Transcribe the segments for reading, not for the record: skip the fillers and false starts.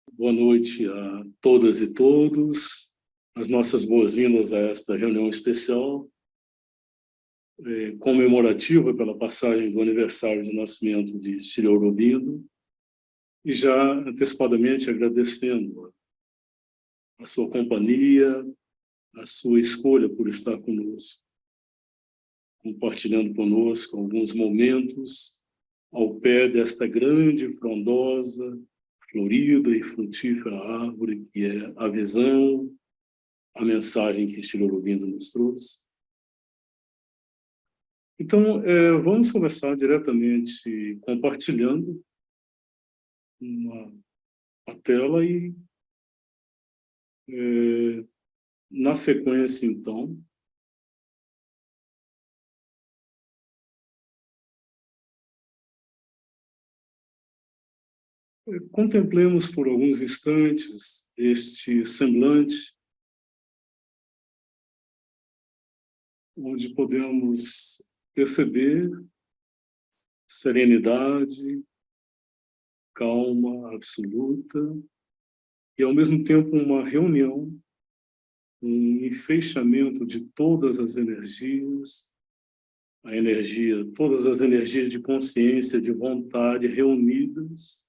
Boa noite a todas e todos. As nossas boas-vindas a esta reunião especial, comemorativa pela passagem do aniversário de nascimento de Sri Aurobindo, e já antecipadamente agradecendo a sua companhia, a sua escolha por estar conosco, compartilhando conosco alguns momentos ao pé desta grande, frondosa, florida e frutífera árvore que é a visão, a mensagem que Sri Aurobindo nos trouxe. Então, vamos começar diretamente compartilhando a tela e, na sequência, então, contemplemos por alguns instantes este semblante onde podemos perceber serenidade, calma absoluta e, ao mesmo tempo, uma reunião, um enfeixamento de todas as energias, todas as energias de consciência, de vontade reunidas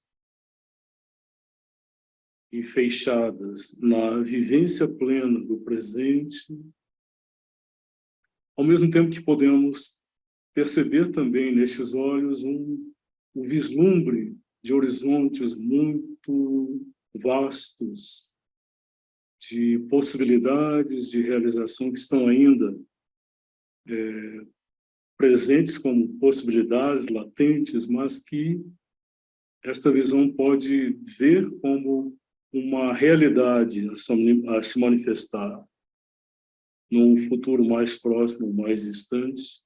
e fechadas na vivência plena do presente, ao mesmo tempo que podemos perceber também nestes olhos um vislumbre de horizontes muito vastos, de possibilidades de realização que estão ainda presentes como possibilidades latentes, mas que esta visão pode ver como uma realidade a se manifestar num futuro mais próximo, mais distante,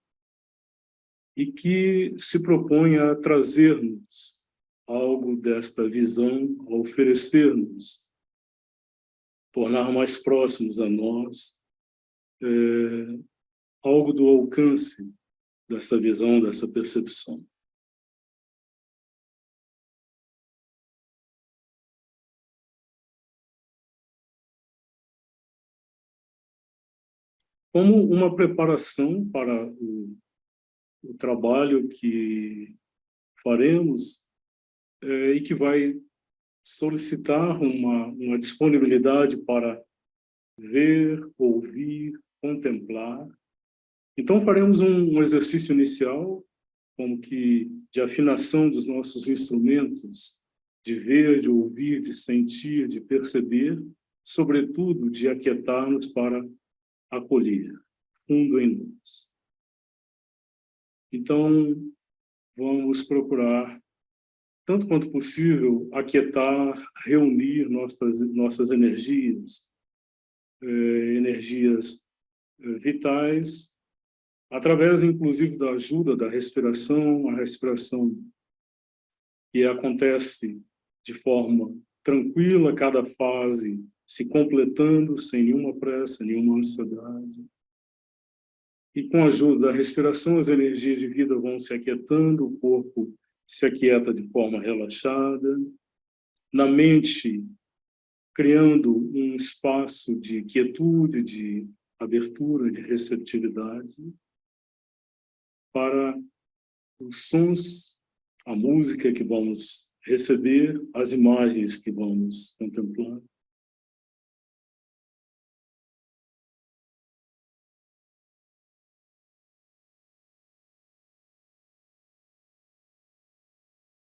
e que se propõe a trazer-nos algo desta visão, a oferecer-nos, tornar mais próximos a nós, algo do alcance dessa visão, dessa percepção. Como uma preparação para o trabalho que faremos e que vai solicitar uma disponibilidade para ver, ouvir, contemplar. Então, faremos um exercício inicial, como que de afinação dos nossos instrumentos, de ver, de ouvir, de sentir, de perceber, sobretudo de aquietar-nos para acolher, fundo em nós. Então, vamos procurar, tanto quanto possível, aquietar, reunir nossas energias, energias vitais, através, inclusive, da ajuda da respiração, a respiração que acontece de forma tranquila, cada fase se completando, sem nenhuma pressa, nenhuma ansiedade. E com a ajuda da respiração, as energias de vida vão se aquietando, o corpo se aquieta de forma relaxada, na mente, criando um espaço de quietude, de abertura, de receptividade, para os sons, a música que vamos receber, as imagens que vamos contemplar.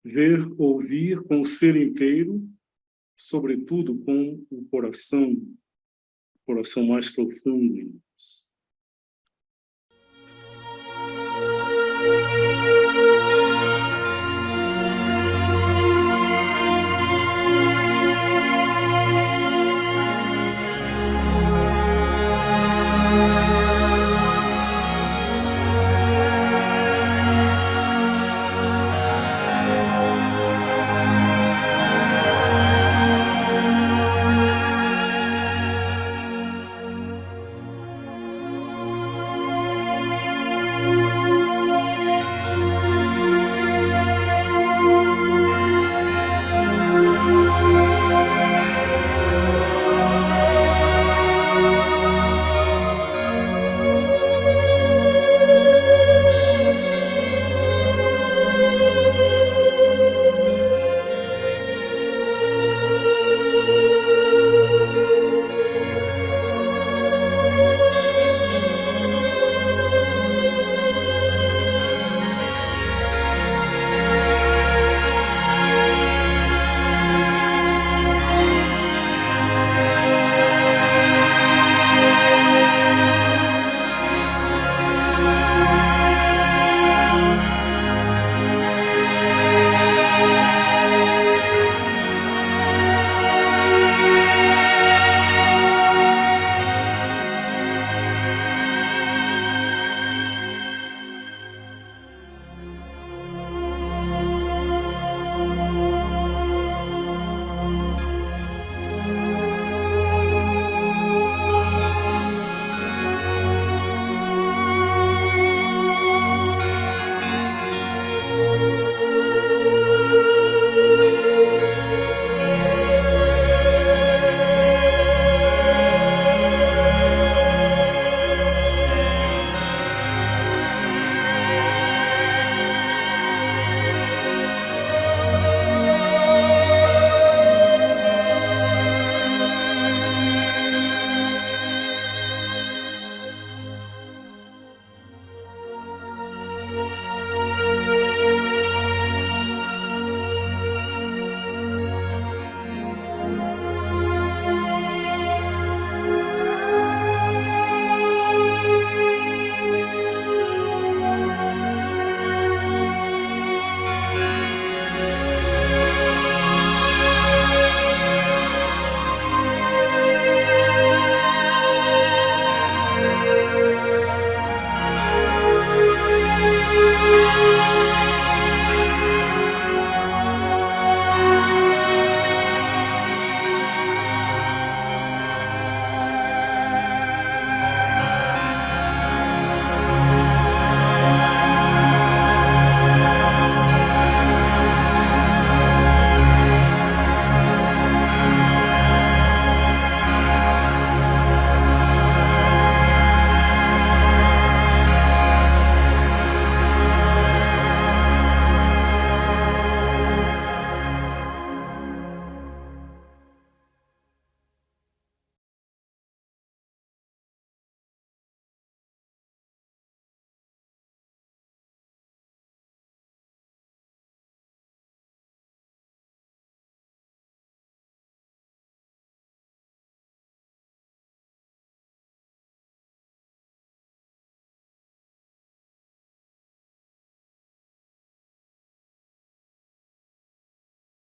Ver, ouvir com o ser inteiro, sobretudo com o coração mais profundo em nós.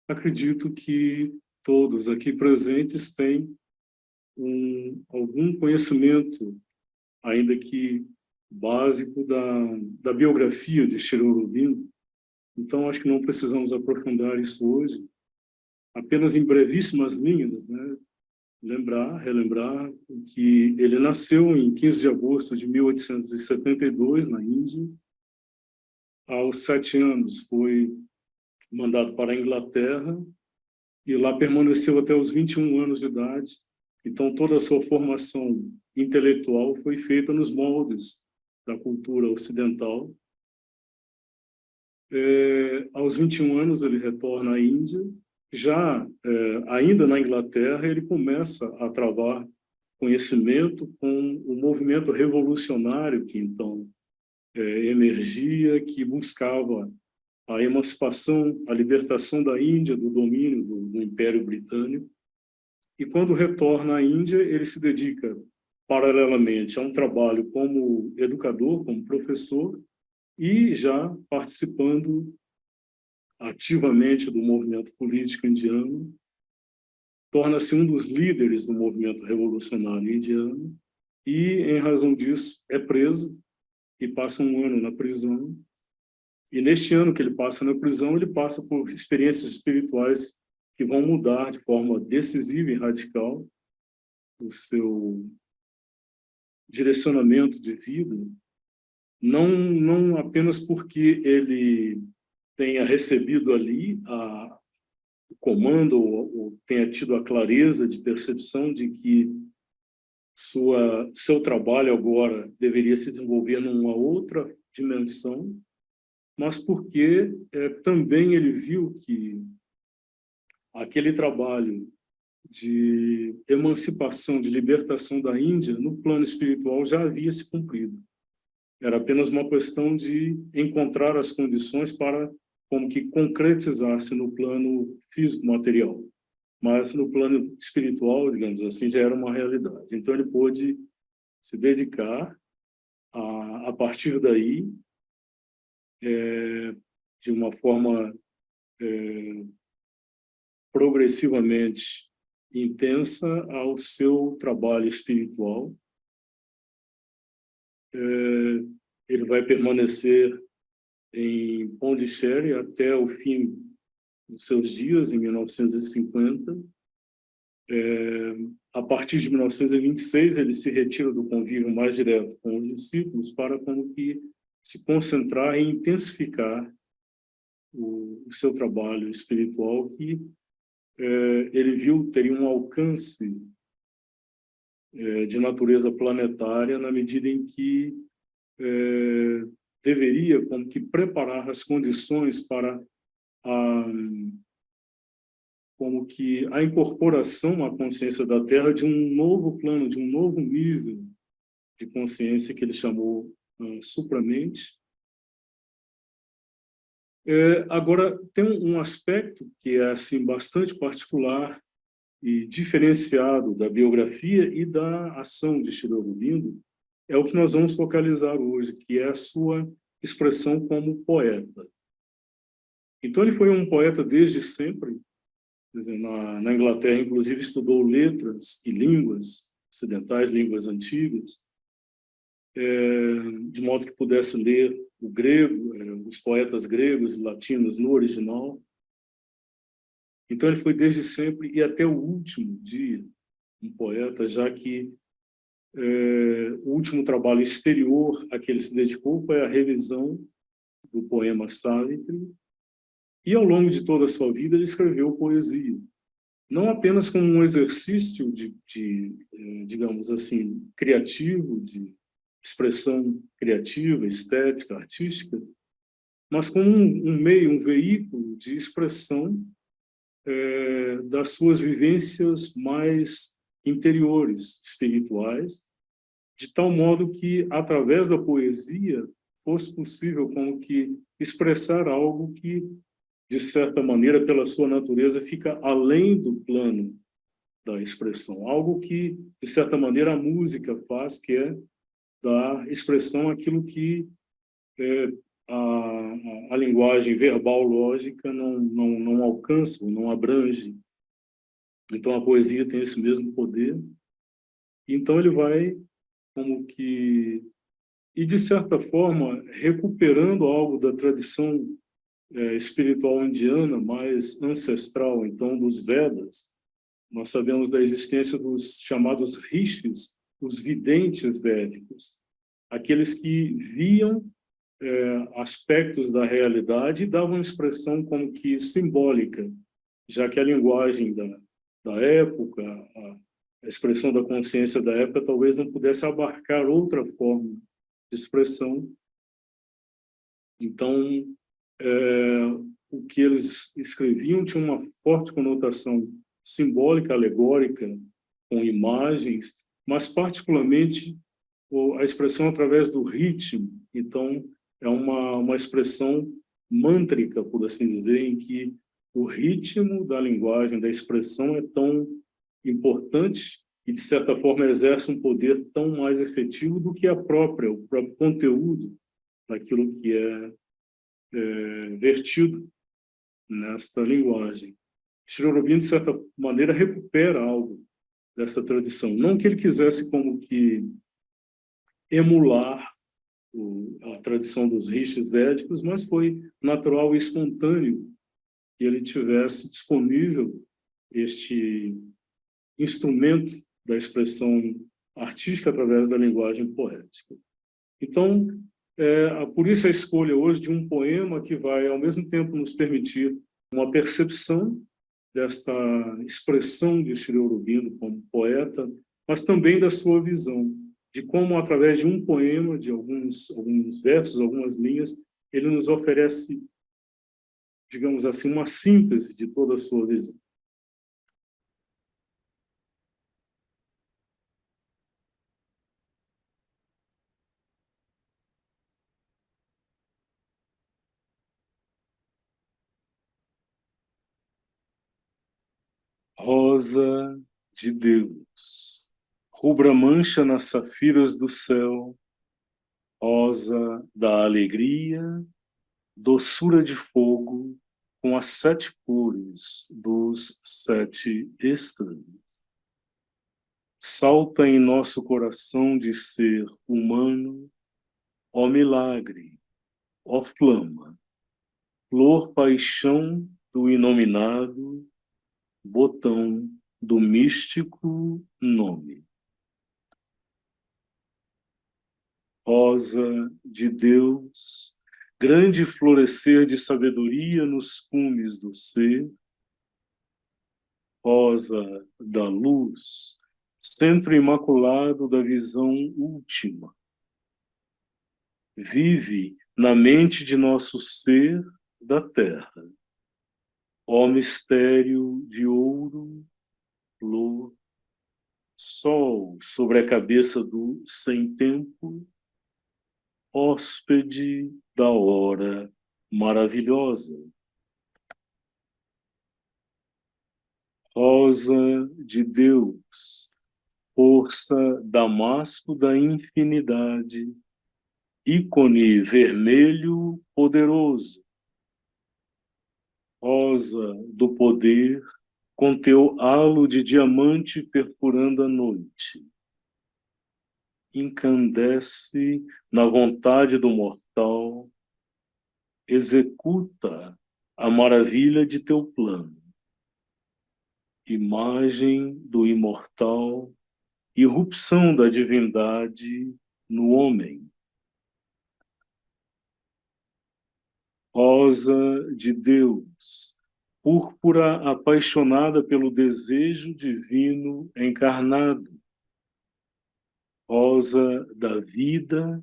acredito que todos aqui presentes têm algum conhecimento, ainda que básico, da biografia de Sri Aurobindo. Então, acho que não precisamos aprofundar isso hoje. Apenas em brevíssimas linhas, né? Relembrar que ele nasceu em 15 de agosto de 1872, na Índia. Aos 7 anos, foi mandado para a Inglaterra e lá permaneceu até os 21 anos de idade. Então, toda a sua formação intelectual foi feita nos moldes da cultura ocidental. Aos 21 anos, ele retorna à Índia. Já, ainda na Inglaterra, ele começa a travar conhecimento com o movimento revolucionário que, então, emergia, que buscava a emancipação, a libertação da Índia do domínio do Império Britânico. E quando retorna à Índia, ele se dedica paralelamente a um trabalho como educador, como professor, e já participando ativamente do movimento político indiano, torna-se um dos líderes do movimento revolucionário indiano e, em razão disso, é preso e passa um ano na prisão. E neste ano que ele passa na prisão, ele passa por experiências espirituais que vão mudar de forma decisiva e radical o seu direcionamento de vida, não apenas porque ele tenha recebido ali o comando ou tenha tido a clareza de percepção de que seu trabalho agora deveria se desenvolver numa outra dimensão, mas porque também ele viu que aquele trabalho de emancipação, de libertação da Índia, no plano espiritual já havia se cumprido. Era apenas uma questão de encontrar as condições para como que concretizar-se no plano físico-material. Mas no plano espiritual, digamos assim, já era uma realidade. Então ele pôde se dedicar a partir daí, de uma forma progressivamente intensa ao seu trabalho espiritual. Ele vai permanecer em Pondicherry até o fim dos seus dias, em 1950. A partir de 1926, ele se retira do convívio mais direto com os discípulos para como que se concentrar e intensificar o seu trabalho espiritual, que ele viu teria um alcance de natureza planetária na medida em que deveria como que preparar as condições para como que a incorporação à consciência da Terra de um novo plano, de um novo nível de consciência que ele chamou supramente. Agora, tem um aspecto que é assim, bastante particular e diferenciado da biografia e da ação de Sri Aurobindo, é o que nós vamos focalizar hoje, que é a sua expressão como poeta. Então, ele foi um poeta desde sempre. Quer dizer, na Inglaterra, inclusive, estudou letras e línguas ocidentais, línguas antigas, de modo que pudesse ler o grego, os poetas gregos e latinos no original. Então, ele foi desde sempre e até o último dia um poeta, já que o último trabalho exterior a que ele se dedicou foi a revisão do poema Savitri, e ao longo de toda a sua vida ele escreveu poesia, não apenas como um exercício digamos assim, criativo, de expressão criativa, estética, artística, mas como um meio, um veículo de expressão das suas vivências mais interiores, espirituais, de tal modo que, através da poesia, fosse possível como que expressar algo que, de certa maneira, pela sua natureza, fica além do plano da expressão. Algo que, de certa maneira, a música faz, que é dar expressão àquilo que a linguagem verbal lógica não alcança, não abrange. Então, a poesia tem esse mesmo poder. Então, ele vai como que... E, de certa forma, recuperando algo da tradição espiritual indiana mais ancestral, então, dos Vedas. Nós sabemos da existência dos chamados rishis, os videntes védicos, aqueles que viam aspectos da realidade e davam expressão como que simbólica, já que a linguagem da época, a expressão da consciência da época talvez não pudesse abarcar outra forma de expressão. Então, o que eles escreviam tinha uma forte conotação simbólica, alegórica, com imagens, mas particularmente a expressão através do ritmo. Então, é uma expressão mântrica, por assim dizer, em que o ritmo da linguagem, da expressão é tão importante e, de certa forma, exerce um poder tão mais efetivo do que o próprio conteúdo daquilo que é vertido nesta linguagem. Sri Aurobindo, de certa maneira, recupera algo dessa tradição. Não que ele quisesse como que emular a tradição dos rishis védicos, mas foi natural e espontâneo que ele tivesse disponível este instrumento da expressão artística através da linguagem poética. Então, por isso a escolha hoje de um poema que vai, ao mesmo tempo, nos permitir uma percepção desta expressão de Sri Aurobindo como poeta, mas também da sua visão, de como, através de um poema, de alguns versos, algumas linhas, ele nos oferece, digamos assim, uma síntese de toda a sua visão. Rosa de Deus, rubra mancha nas safiras do céu, rosa da alegria, doçura de fogo, com as 7 cores dos 7 êxtases. Salta em nosso coração de ser humano, ó milagre, ó flama, flor paixão do inominado, botão do místico nome. Rosa de Deus, grande florescer de sabedoria nos cumes do ser, rosa da luz, centro imaculado da visão última. Vive na mente de nosso ser da terra, ó mistério de ouro, flor, sol sobre a cabeça do sem tempo, hóspede da hora maravilhosa. Rosa de Deus, força damasco da infinidade, ícone vermelho poderoso, rosa do poder, com teu halo de diamante perfurando a noite. Incandesce na vontade do mortal, executa a maravilha de teu plano. Imagem do imortal, irrupção da divindade no homem. Rosa de Deus, púrpura apaixonada pelo desejo divino encarnado. Rosa da vida,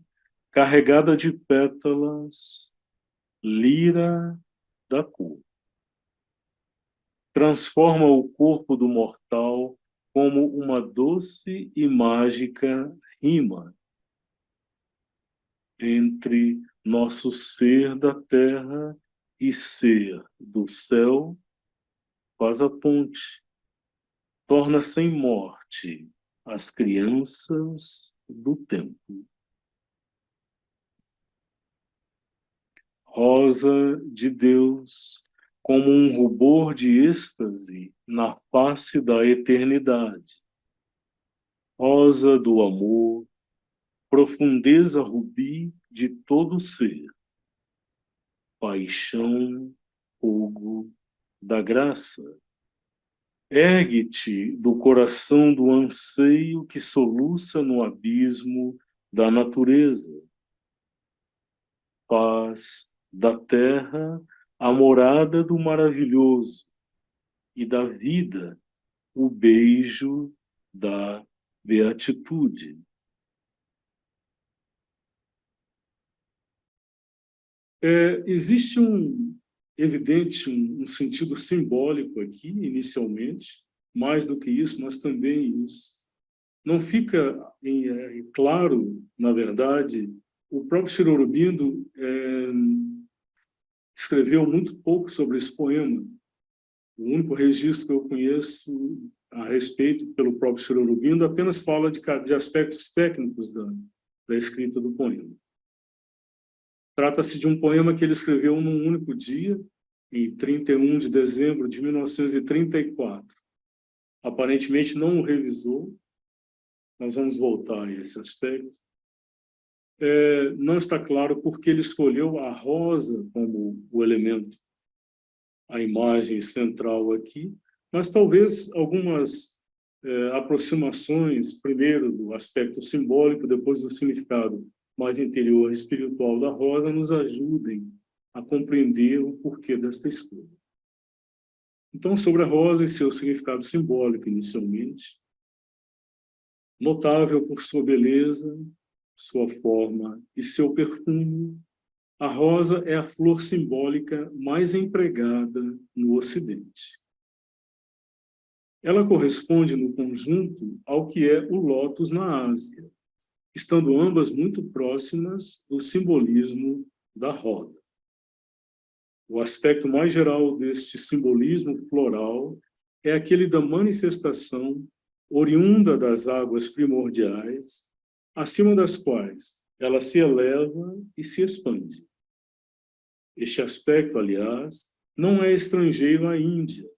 carregada de pétalas, lira da cor. Transforma o corpo do mortal como uma doce e mágica rima entre nosso ser da terra e ser do céu, faz a ponte, torna sem morte as crianças do tempo. rosa de Deus, como um rubor de êxtase na face da eternidade. Rosa do amor, profundeza rubi de todo ser, paixão, fogo da graça. Ergue-te do coração do anseio que soluça no abismo da natureza. Faz da terra a morada do maravilhoso e da vida o beijo da beatitude. Existe evidente um sentido simbólico aqui, inicialmente, mais do que isso, mas também isso. Não fica claro, na verdade, o próprio Sri Aurobindo escreveu muito pouco sobre esse poema. O único registro que eu conheço a respeito pelo próprio Sri Aurobindo apenas fala de aspectos técnicos da escrita do poema. Trata-se de um poema que ele escreveu num único dia, em 31 de dezembro de 1934. Aparentemente não o revisou. Nós vamos voltar a esse aspecto. Não está claro porque ele escolheu a rosa como o elemento, a imagem central aqui, mas talvez algumas aproximações, primeiro do aspecto simbólico, depois do significado mais interior e espiritual da rosa, nos ajudem a compreender o porquê desta escolha. Então, sobre a rosa e seu significado simbólico, inicialmente, notável por sua beleza, sua forma e seu perfume, a rosa é a flor simbólica mais empregada no Ocidente. Ela corresponde no conjunto ao que é o lótus na Ásia, estando ambas muito próximas do simbolismo da roda. O aspecto mais geral deste simbolismo floral é aquele da manifestação oriunda das águas primordiais, acima das quais ela se eleva e se expande. Este aspecto, aliás, não é estrangeiro à Índia,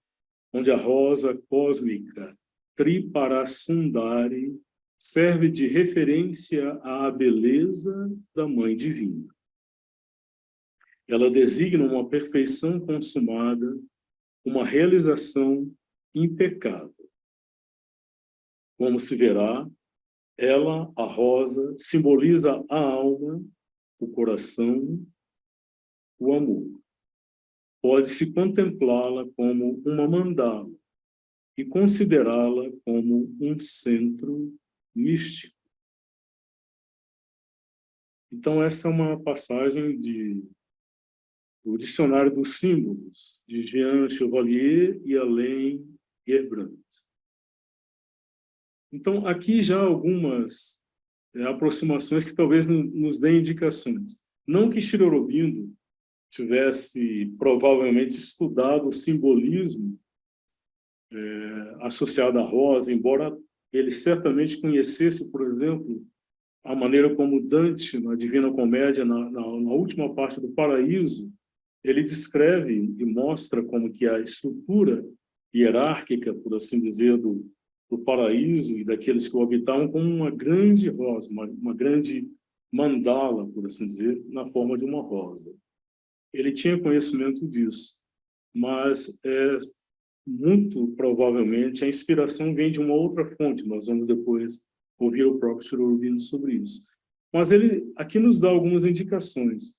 onde a rosa cósmica Triparasundari serve de referência à beleza da Mãe Divina. Ela designa uma perfeição consumada, uma realização impecável. Como se verá, ela, a rosa, simboliza a alma, o coração, o amor. Pode-se contemplá-la como uma mandala e considerá-la como um centro místico. Então, essa é uma passagem do Dicionário dos Símbolos, de Jean Chevalier e Alain Gerbrandt. Então, aqui já algumas aproximações que talvez nos deem indicações. Não que Sri Aurobindo tivesse provavelmente estudado o simbolismo associado à rosa, embora ele certamente conhecesse, por exemplo, a maneira como Dante, na Divina Comédia, na última parte do Paraíso, ele descreve e mostra como que a estrutura hierárquica, por assim dizer, do paraíso e daqueles que o habitavam, como uma grande rosa, uma grande mandala, por assim dizer, na forma de uma rosa. Ele tinha conhecimento disso, mas muito provavelmente a inspiração vem de uma outra fonte. Nós vamos depois ouvir o próprio Sri Aurobindo sobre isso. Mas ele aqui nos dá algumas indicações.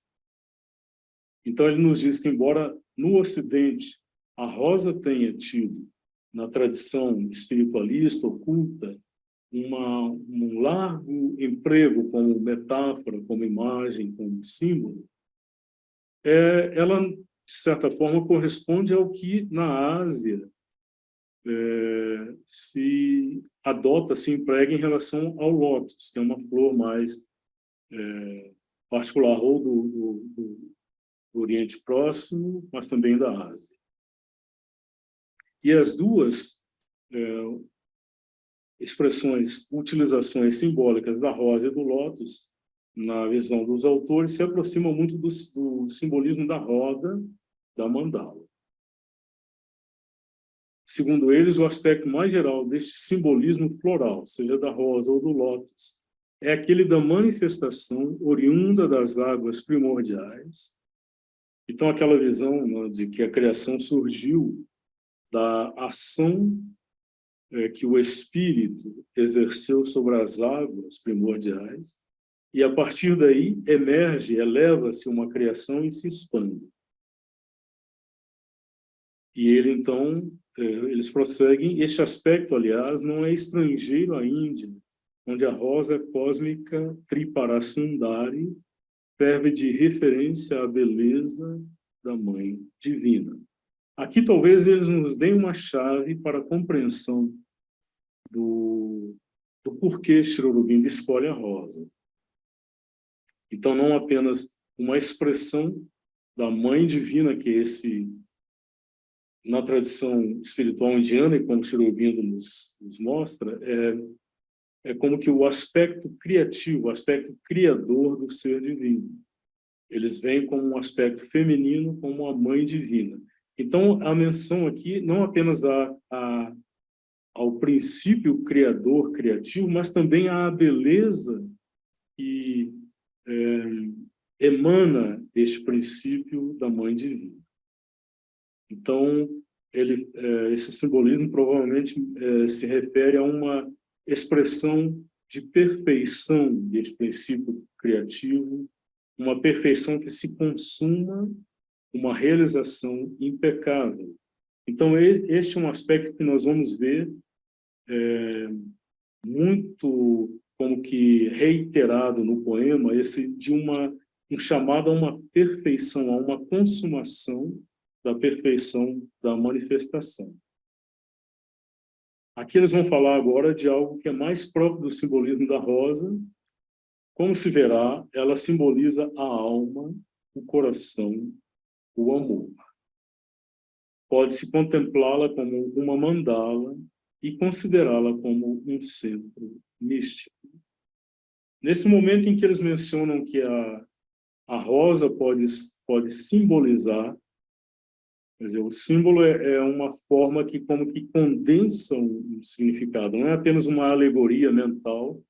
Então ele nos diz que, embora no Ocidente a rosa tenha tido, na tradição espiritualista, oculta, um largo emprego como metáfora, como imagem, como símbolo, ela, de certa forma, corresponde ao que na Ásia se adota, se emprega em relação ao lótus, que é uma flor mais particular ou do Oriente Próximo, mas também da Ásia. E as duas expressões, utilizações simbólicas da rosa e do lótus na visão dos autores, se aproxima muito do simbolismo da roda, da mandala. Segundo eles, o aspecto mais geral deste simbolismo floral, seja da rosa ou do lótus, é aquele da manifestação oriunda das águas primordiais. Então, aquela visão, né, de que a criação surgiu da ação que o Espírito exerceu sobre as águas primordiais, e a partir daí emerge, eleva-se uma criação e se expande. E ele, então, eles prosseguem, este aspecto, aliás, não é estrangeiro à Índia, onde a rosa cósmica Triparasundari serve de referência à beleza da Mãe Divina. Aqui talvez eles nos deem uma chave para a compreensão do porquê Sri Aurobindo escolhe a rosa. Então, não apenas uma expressão da Mãe Divina, que esse, na tradição espiritual indiana, e como Sri Aurobindo nos mostra, é como que o aspecto criativo, o aspecto criador do ser divino. Eles veem como um aspecto feminino, como a Mãe Divina. Então, a menção aqui não apenas ao princípio criador, criativo, mas também à beleza que emana deste princípio da Mãe Divina. Então, esse simbolismo provavelmente se refere a uma expressão de perfeição deste princípio criativo, uma perfeição que se consuma, uma realização impecável. Então, este é um aspecto que nós vamos ver muito como que reiterado no poema, esse de um chamado a uma perfeição, a uma consumação da perfeição da manifestação. Aqui eles vão falar agora de algo que é mais próprio do simbolismo da rosa. Como se verá, ela simboliza a alma, o coração, o amor. Pode-se contemplá-la como uma mandala e considerá-la como um centro místico. Nesse momento em que eles mencionam que a rosa pode simbolizar, quer dizer, o símbolo é uma forma que como que condensa um significado, não é apenas uma alegoria mental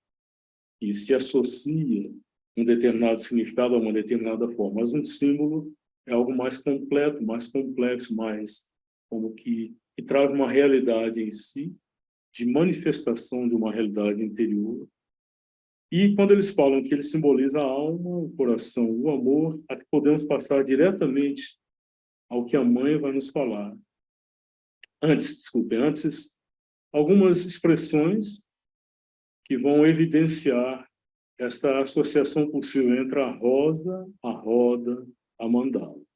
que se associa um determinado significado a uma determinada forma, mas um símbolo é algo mais completo, mais complexo, mais como que traz uma realidade em si, de manifestação de uma realidade interior. E quando eles falam que ele simboliza a alma, o coração, o amor, aqui podemos passar diretamente ao que a mãe vai nos falar. Antes, algumas expressões que vão evidenciar esta associação possível entre a rosa, a roda, a mandala.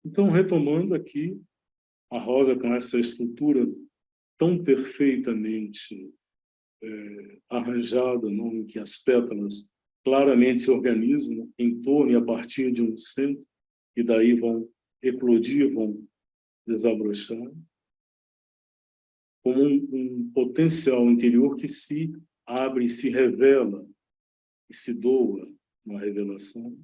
Então, retomando aqui, a rosa com essa estrutura tão perfeitamente arranjada, não? Em que as pétalas claramente se organizam em torno e a partir de um centro, e daí vão eclodir, vão desabrochar, como um potencial interior que se abre e se revela, e se doa na revelação,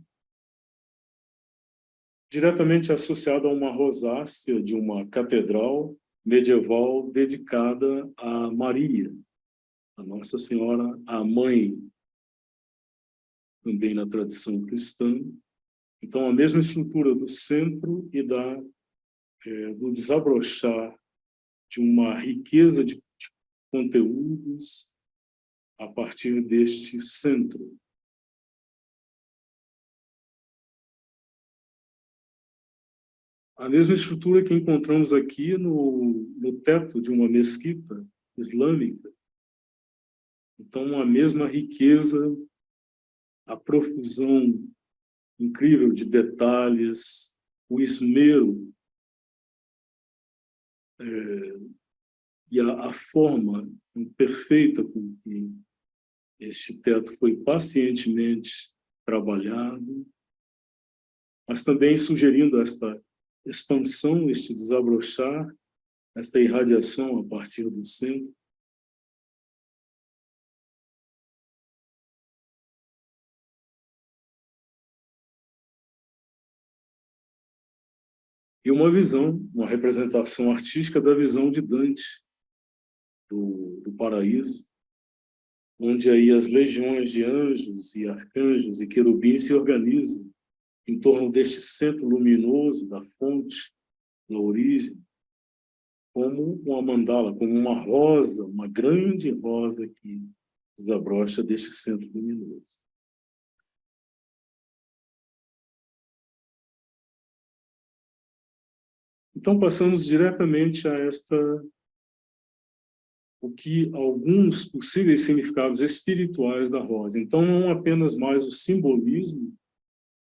diretamente associado a uma rosácea de uma catedral medieval dedicada a Maria, a Nossa Senhora, a mãe, também na tradição cristã. Então, a mesma estrutura do centro e do desabrochar de uma riqueza de conteúdos a partir deste centro. A mesma estrutura que encontramos aqui no teto de uma mesquita, islâmica. Então, a mesma riqueza, a profusão incrível de detalhes, o esmero e a forma perfeita com que este teto foi pacientemente trabalhado, mas também sugerindo esta expansão, este desabrochar, esta irradiação a partir do centro. E uma visão, uma representação artística da visão de Dante, do paraíso, onde aí as legiões de anjos e arcanjos e querubins se organizam em torno deste centro luminoso da fonte, da origem, como uma mandala, como uma rosa, uma grande rosa que desabrocha deste centro luminoso. Então, passamos diretamente a o que alguns possíveis significados espirituais da rosa. Então, não apenas mais o simbolismo,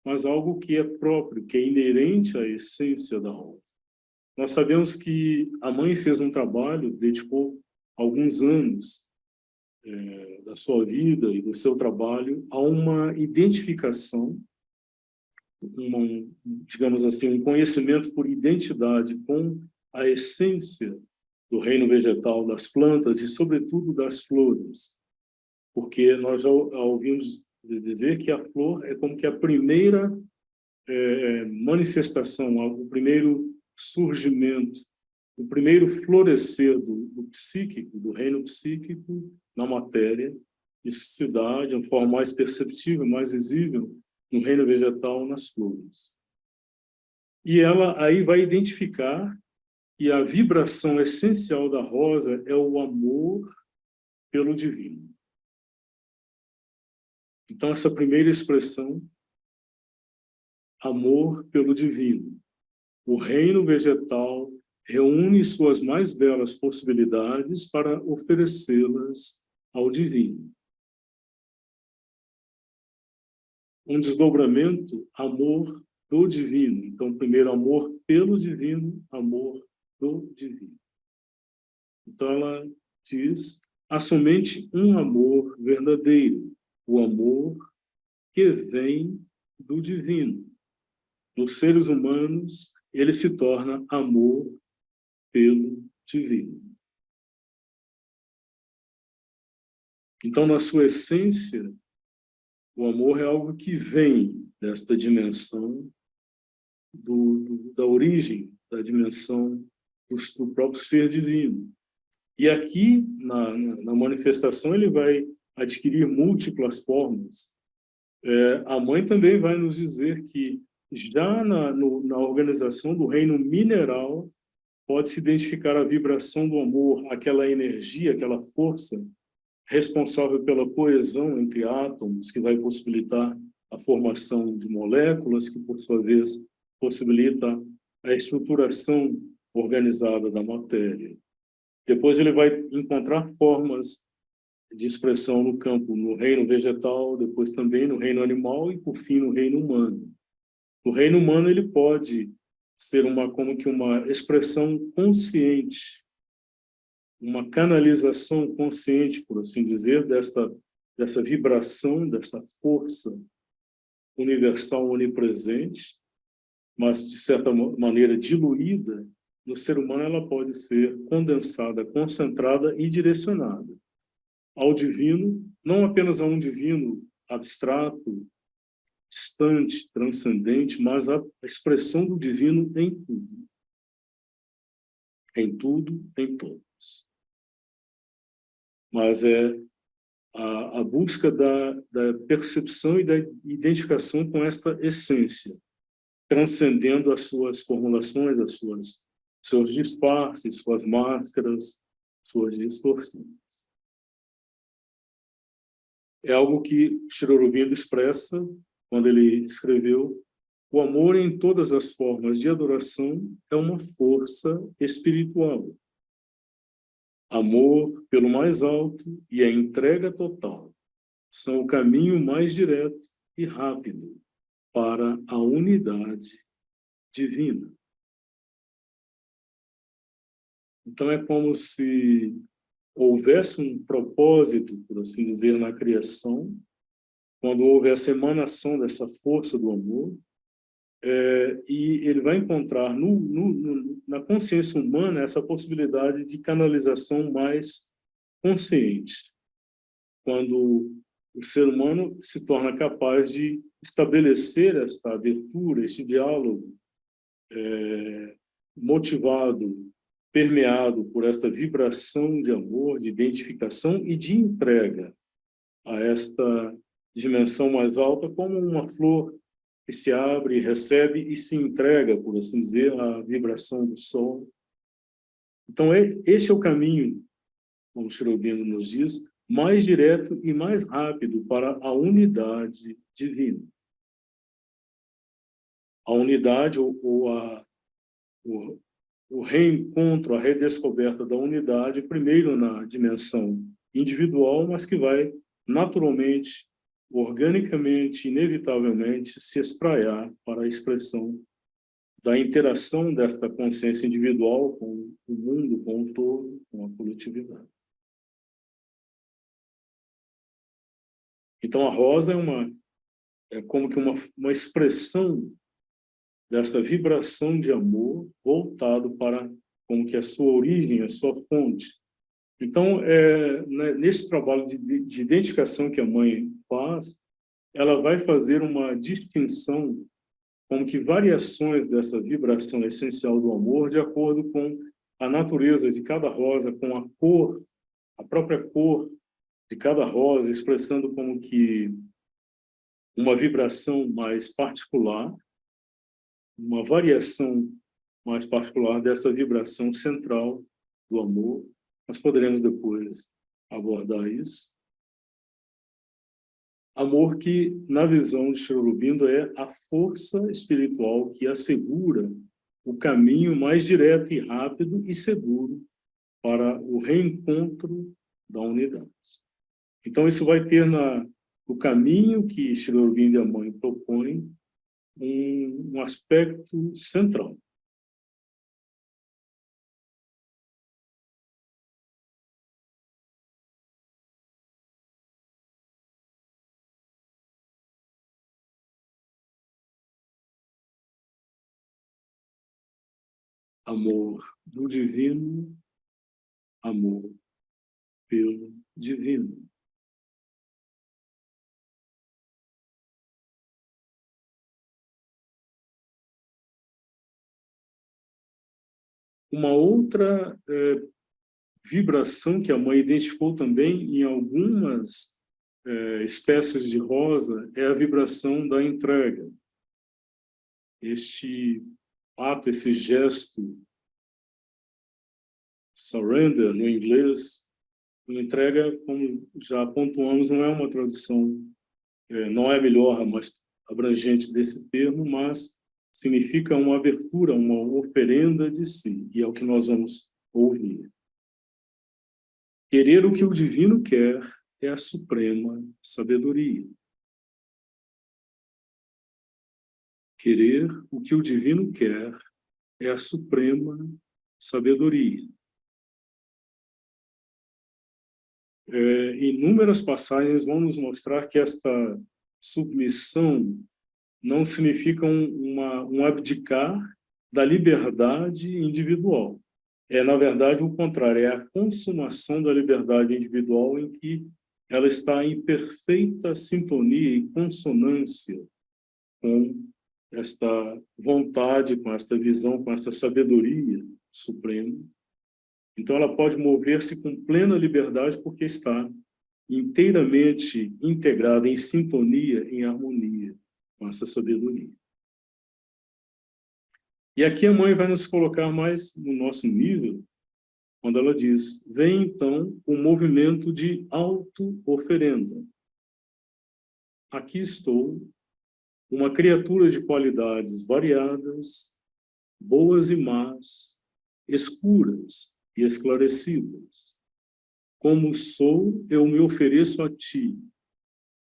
mas algo que é próprio, que é inerente à essência da rosa. Nós sabemos que a mãe fez um trabalho, dedicou alguns anos da sua vida e do seu trabalho a uma identificação, digamos assim, um conhecimento por identidade com a essência do reino vegetal, das plantas e, sobretudo, das flores. Porque nós já ouvimos dizer que a flor é como que a primeira manifestação, o primeiro surgimento, o primeiro florescer do psíquico, do reino psíquico na matéria. Isso se dá de uma forma mais perceptível, mais visível no reino vegetal, nas flores. E ela aí vai identificar que a vibração essencial da rosa é o amor pelo divino. Então, essa primeira expressão, amor pelo divino. O reino vegetal reúne suas mais belas possibilidades para oferecê-las ao divino. Um desdobramento, amor do divino. Então, primeiro, amor pelo divino, amor do divino. Então, ela diz, há somente um amor verdadeiro, o amor que vem do divino. Nos seres humanos, ele se torna amor pelo divino. Então, na sua essência, o amor é algo que vem desta dimensão da origem, da dimensão do próprio ser divino. E aqui, na manifestação, ele vai adquirir múltiplas formas. A mãe também vai nos dizer que já na organização do reino mineral pode-se identificar a vibração do amor, aquela energia, aquela força responsável pela coesão entre átomos, que vai possibilitar a formação de moléculas, que, por sua vez, possibilita a estruturação organizada da matéria. Depois ele vai encontrar formas de expressão no campo, no reino vegetal, depois também no reino animal e, por fim, no reino humano. No reino humano, ele pode ser como que uma expressão consciente, uma canalização consciente, por assim dizer, dessa vibração, dessa força universal onipresente, mas, de certa maneira, diluída. No ser humano, ela pode ser condensada, concentrada e direcionada ao divino, não apenas a um divino abstrato, distante, transcendente, mas a expressão do divino em tudo. Em tudo, em todos. Mas é a busca da percepção e da identificação com esta essência, transcendendo as suas formulações, seus disfarces, suas máscaras, suas distorções. É algo que Sri Aurobindo expressa quando ele escreveu: o amor em todas as formas de adoração é uma força espiritual. Amor pelo mais alto e a entrega total são o caminho mais direto e rápido para a unidade divina. Então, é como se houvesse um propósito, por assim dizer, na criação, quando houve essa emanação dessa força do amor, e ele vai encontrar na consciência humana essa possibilidade de canalização mais consciente, quando o ser humano se torna capaz de estabelecer esta abertura, este diálogo, motivado, permeado por esta vibração de amor, de identificação e de entrega a esta dimensão mais alta, como uma flor que se abre, recebe e se entrega, por assim dizer, à vibração do sol. Então, este é o caminho, como Sri Aurobindo nos diz, mais direto e mais rápido para a unidade divina. A unidade o reencontro, a redescoberta da unidade, primeiro na dimensão individual, mas que vai naturalmente, organicamente, inevitavelmente se espraiar para a expressão da interação desta consciência individual com o mundo, com o todo, com a coletividade. Então, a rosa é como que uma expressão desta vibração de amor voltado para como que a sua origem, a sua fonte. Então, nesse trabalho de identificação que a mãe faz, ela vai fazer uma distinção, como que variações dessa vibração essencial do amor, de acordo com a natureza de cada rosa, com a cor, a própria cor de cada rosa, expressando como que uma vibração mais particular, uma variação mais particular dessa vibração central do amor. Nós poderemos depois abordar isso. Amor que, na visão de Sri Aurobindo, é a força espiritual que assegura o caminho mais direto e rápido e seguro para o reencontro da unidade. Então, isso vai ter no caminho que Sri Aurobindo e a mãe propõem um aspecto central. Amor do divino, amor pelo divino. Uma outra vibração que a mãe identificou também em algumas espécies de rosa é a vibração da entrega. Este ato, esse gesto, surrender no inglês, entrega, como já pontuamos, não é uma tradução, não é melhor, mais abrangente desse termo, mas significa uma abertura, uma oferenda de si, e é o que nós vamos ouvir. Querer o que o divino quer é a suprema sabedoria. Querer o que o divino quer é a suprema sabedoria. Inúmeras passagens vão nos mostrar que esta submissão não significa um abdicar da liberdade individual. Na verdade, o contrário, é a consumação da liberdade individual em que ela está em perfeita sintonia e consonância com esta vontade, com esta visão, com esta sabedoria suprema. Então, ela pode mover-se com plena liberdade porque está inteiramente integrada em sintonia, em harmonia com essa sabedoria. E aqui a mãe vai nos colocar mais no nosso nível, quando ela diz: vem então o movimento de auto-oferenda. Aqui estou, uma criatura de qualidades variadas, boas e más, escuras e esclarecidas. como sou, eu me ofereço a ti.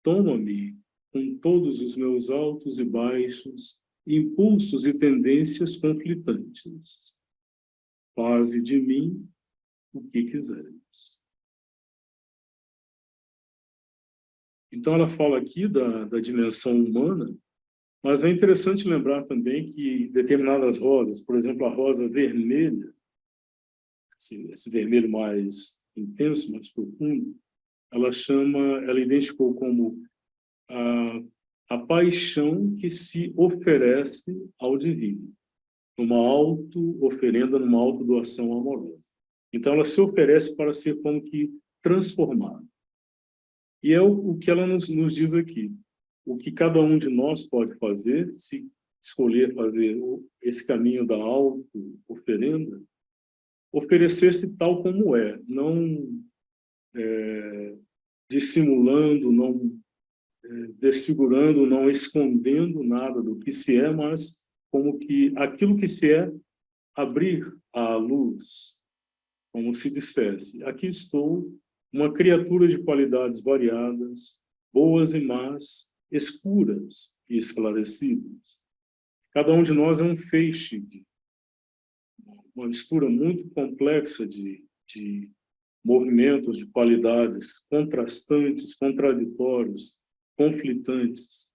Toma-me com todos os meus altos e baixos, impulsos e tendências conflitantes. Faze de mim o que quiseres. Então, ela fala aqui da dimensão humana, mas é interessante lembrar também que determinadas rosas, por exemplo, a rosa vermelha, esse vermelho mais intenso, mais profundo, ela identificou como a paixão que se oferece ao divino, numa auto-oferenda, numa auto-doação amorosa. Então, ela se oferece para ser como que transformada. E é o que ela nos diz aqui. O que cada um de nós pode fazer, se escolher fazer esse caminho da auto-oferenda, oferecer-se tal como é, não dissimulando, não desfigurando, não escondendo nada do que se é, mas como que aquilo que se é, abrir à luz, como se dissesse, aqui estou, uma criatura de qualidades variadas, boas e más, escuras e esclarecidas. Cada um de nós é um feixe, uma mistura muito complexa de movimentos, de qualidades contrastantes, contraditórios, conflitantes.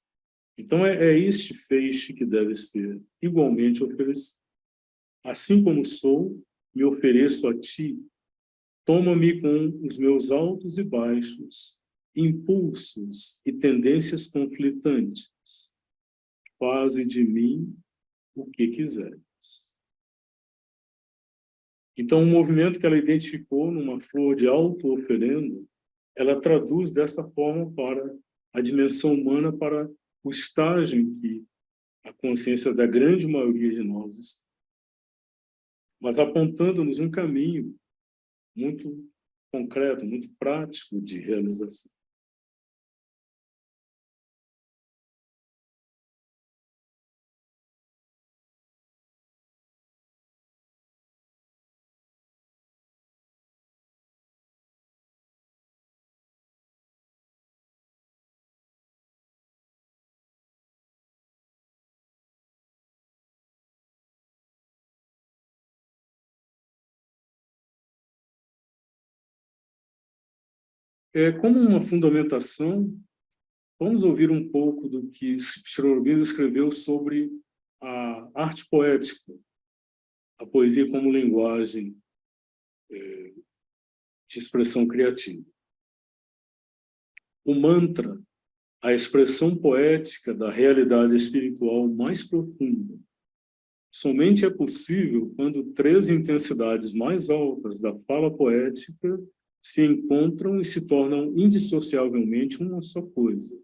Então, é este feixe que deve ser igualmente oferecido. Assim como sou, me ofereço a ti. Toma-me com os meus altos e baixos, impulsos e tendências conflitantes. Faze de mim o que quiseres. Então, o movimento que ela identificou numa flor de auto-oferenda, ela traduz dessa forma para a dimensão humana, para o estágio em que a consciência da grande maioria de nós está, mas apontando-nos um caminho muito concreto, muito prático de realização. Como uma fundamentação, vamos ouvir um pouco do que Sri Aurobindo escreveu sobre a arte poética, a poesia como linguagem de expressão criativa. O mantra, a expressão poética da realidade espiritual mais profunda, somente é possível quando três intensidades mais altas da fala poética se encontram e se tornam indissociavelmente uma só coisa.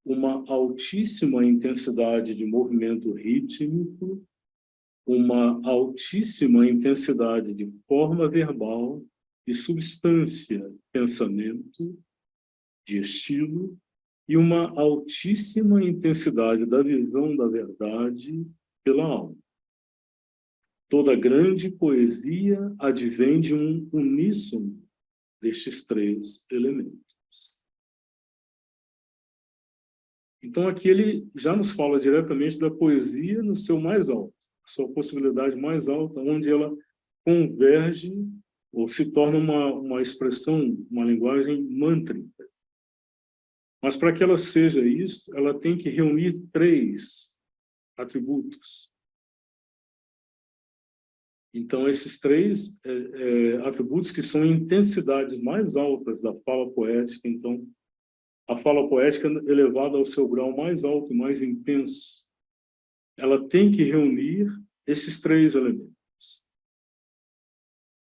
Uma altíssima intensidade de movimento rítmico, uma altíssima intensidade de forma verbal e substância, pensamento, de estilo, e uma altíssima intensidade da visão da verdade pela alma. Toda grande poesia advém de um uníssono destes três elementos. Então, aqui ele já nos fala diretamente da poesia no seu mais alto, a sua possibilidade mais alta, onde ela converge ou se torna uma expressão, uma linguagem mântrica. Mas para que ela seja isso, ela tem que reunir três atributos. Então, esses três atributos que são intensidades mais altas da fala poética. Então, a fala poética elevada ao seu grau mais alto e mais intenso, ela tem que reunir esses três elementos.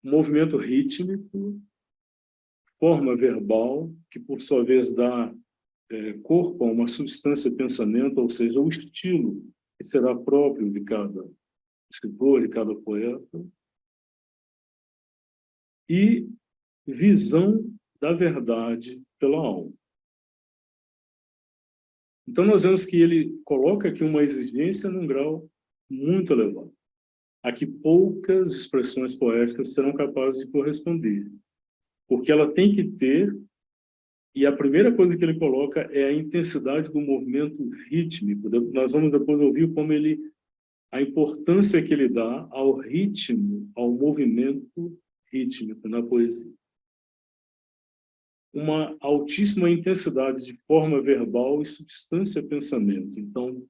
Movimento rítmico, forma verbal, que por sua vez dá corpo a uma substância pensamento, ou seja, o estilo que será próprio de cada escritor, de cada poeta, e visão da verdade pela alma. Então, nós vemos que ele coloca aqui uma exigência num grau muito elevado, a que poucas expressões poéticas serão capazes de corresponder. porque ela tem que ter, e a primeira coisa que ele coloca é a intensidade do movimento rítmico. Nós vamos depois ouvir como a importância que ele dá ao ritmo, ao movimento rítmico na poesia. Uma altíssima intensidade de forma verbal e substância pensamento. Então,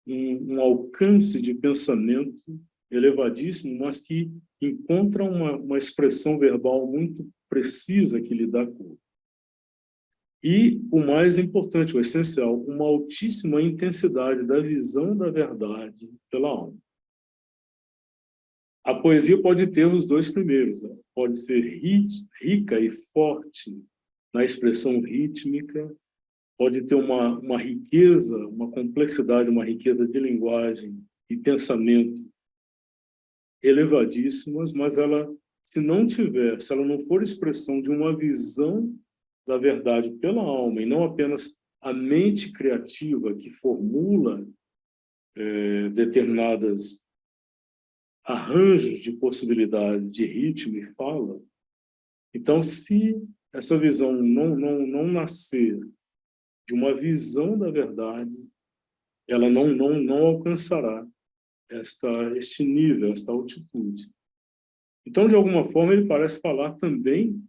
um alcance de pensamento elevadíssimo, mas que encontra uma expressão verbal muito precisa que lhe dá cor. E o mais importante, o essencial, uma altíssima intensidade da visão da verdade pela alma. A poesia pode ter os dois primeiros, né? Pode ser rica e forte na expressão rítmica, pode ter uma riqueza, uma complexidade, uma riqueza de linguagem e pensamento elevadíssimas, mas ela, se ela não for expressão de uma visão da verdade pela alma, e não apenas a mente criativa que formula determinadas arranjos de possibilidades de ritmo e fala, então, se essa visão não nascer de uma visão da verdade, ela não alcançará este nível, esta altitude. Então, de alguma forma, ele parece falar também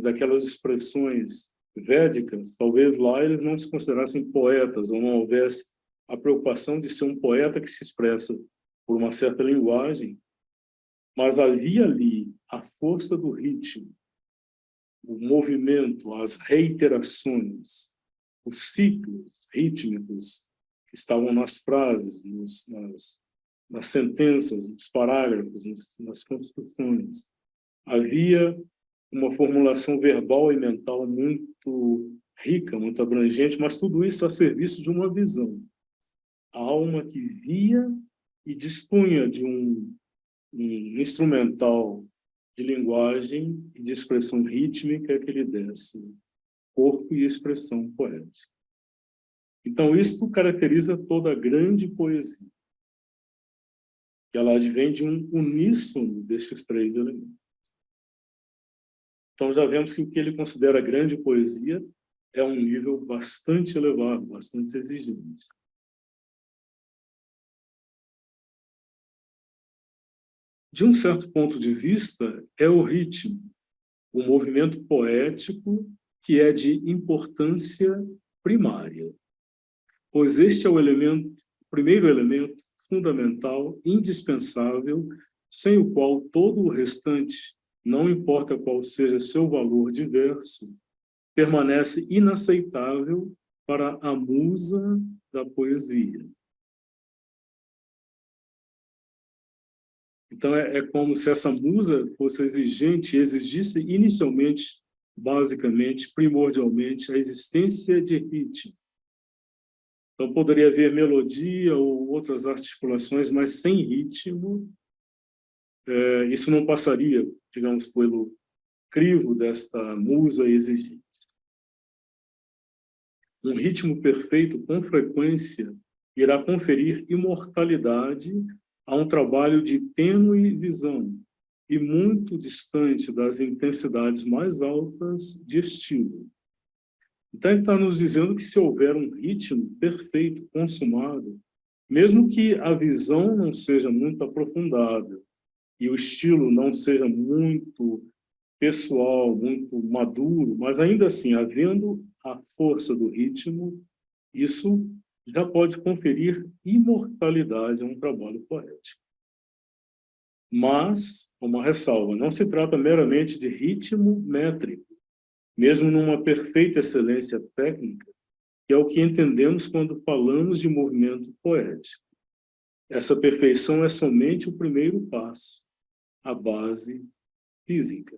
daquelas expressões védicas. Talvez lá eles não se considerassem poetas, ou não houvesse a preocupação de ser um poeta que se expressa por uma certa linguagem, mas havia ali a força do ritmo, o movimento, as reiterações, os ciclos rítmicos que estavam nas frases, nas sentenças, nos parágrafos, nas construções. Havia uma formulação verbal e mental muito rica, muito abrangente, mas tudo isso a serviço de uma visão. A alma que via e dispunha de um instrumental de linguagem e de expressão rítmica que lhe desse corpo e expressão poética. Então, isso caracteriza toda a grande poesia, que ela advém de um uníssono destes três elementos. Então, já vemos que o que ele considera grande poesia é um nível bastante elevado, bastante exigente. De um certo ponto de vista, é o ritmo, o movimento poético que é de importância primária, pois este é o primeiro elemento fundamental, indispensável, sem o qual todo o restante, não importa qual seja seu valor diverso, permanece inaceitável para a musa da poesia. Então, é como se essa musa fosse exigente, exigisse inicialmente, basicamente, primordialmente, a existência de ritmo. Então, poderia haver melodia ou outras articulações, mas sem ritmo, isso não passaria, digamos, pelo crivo desta musa exigente. Um ritmo perfeito, com frequência, irá conferir imortalidade a um trabalho de tênue visão e muito distante das intensidades mais altas de estilo. Então, ele está nos dizendo que se houver um ritmo perfeito, consumado, mesmo que a visão não seja muito aprofundada e o estilo não seja muito pessoal, muito maduro, mas ainda assim, havendo a força do ritmo, isso já pode conferir imortalidade a um trabalho poético. Mas, uma ressalva, não se trata meramente de ritmo métrico, mesmo numa perfeita excelência técnica, que é o que entendemos quando falamos de movimento poético. Essa perfeição é somente o primeiro passo, a base física.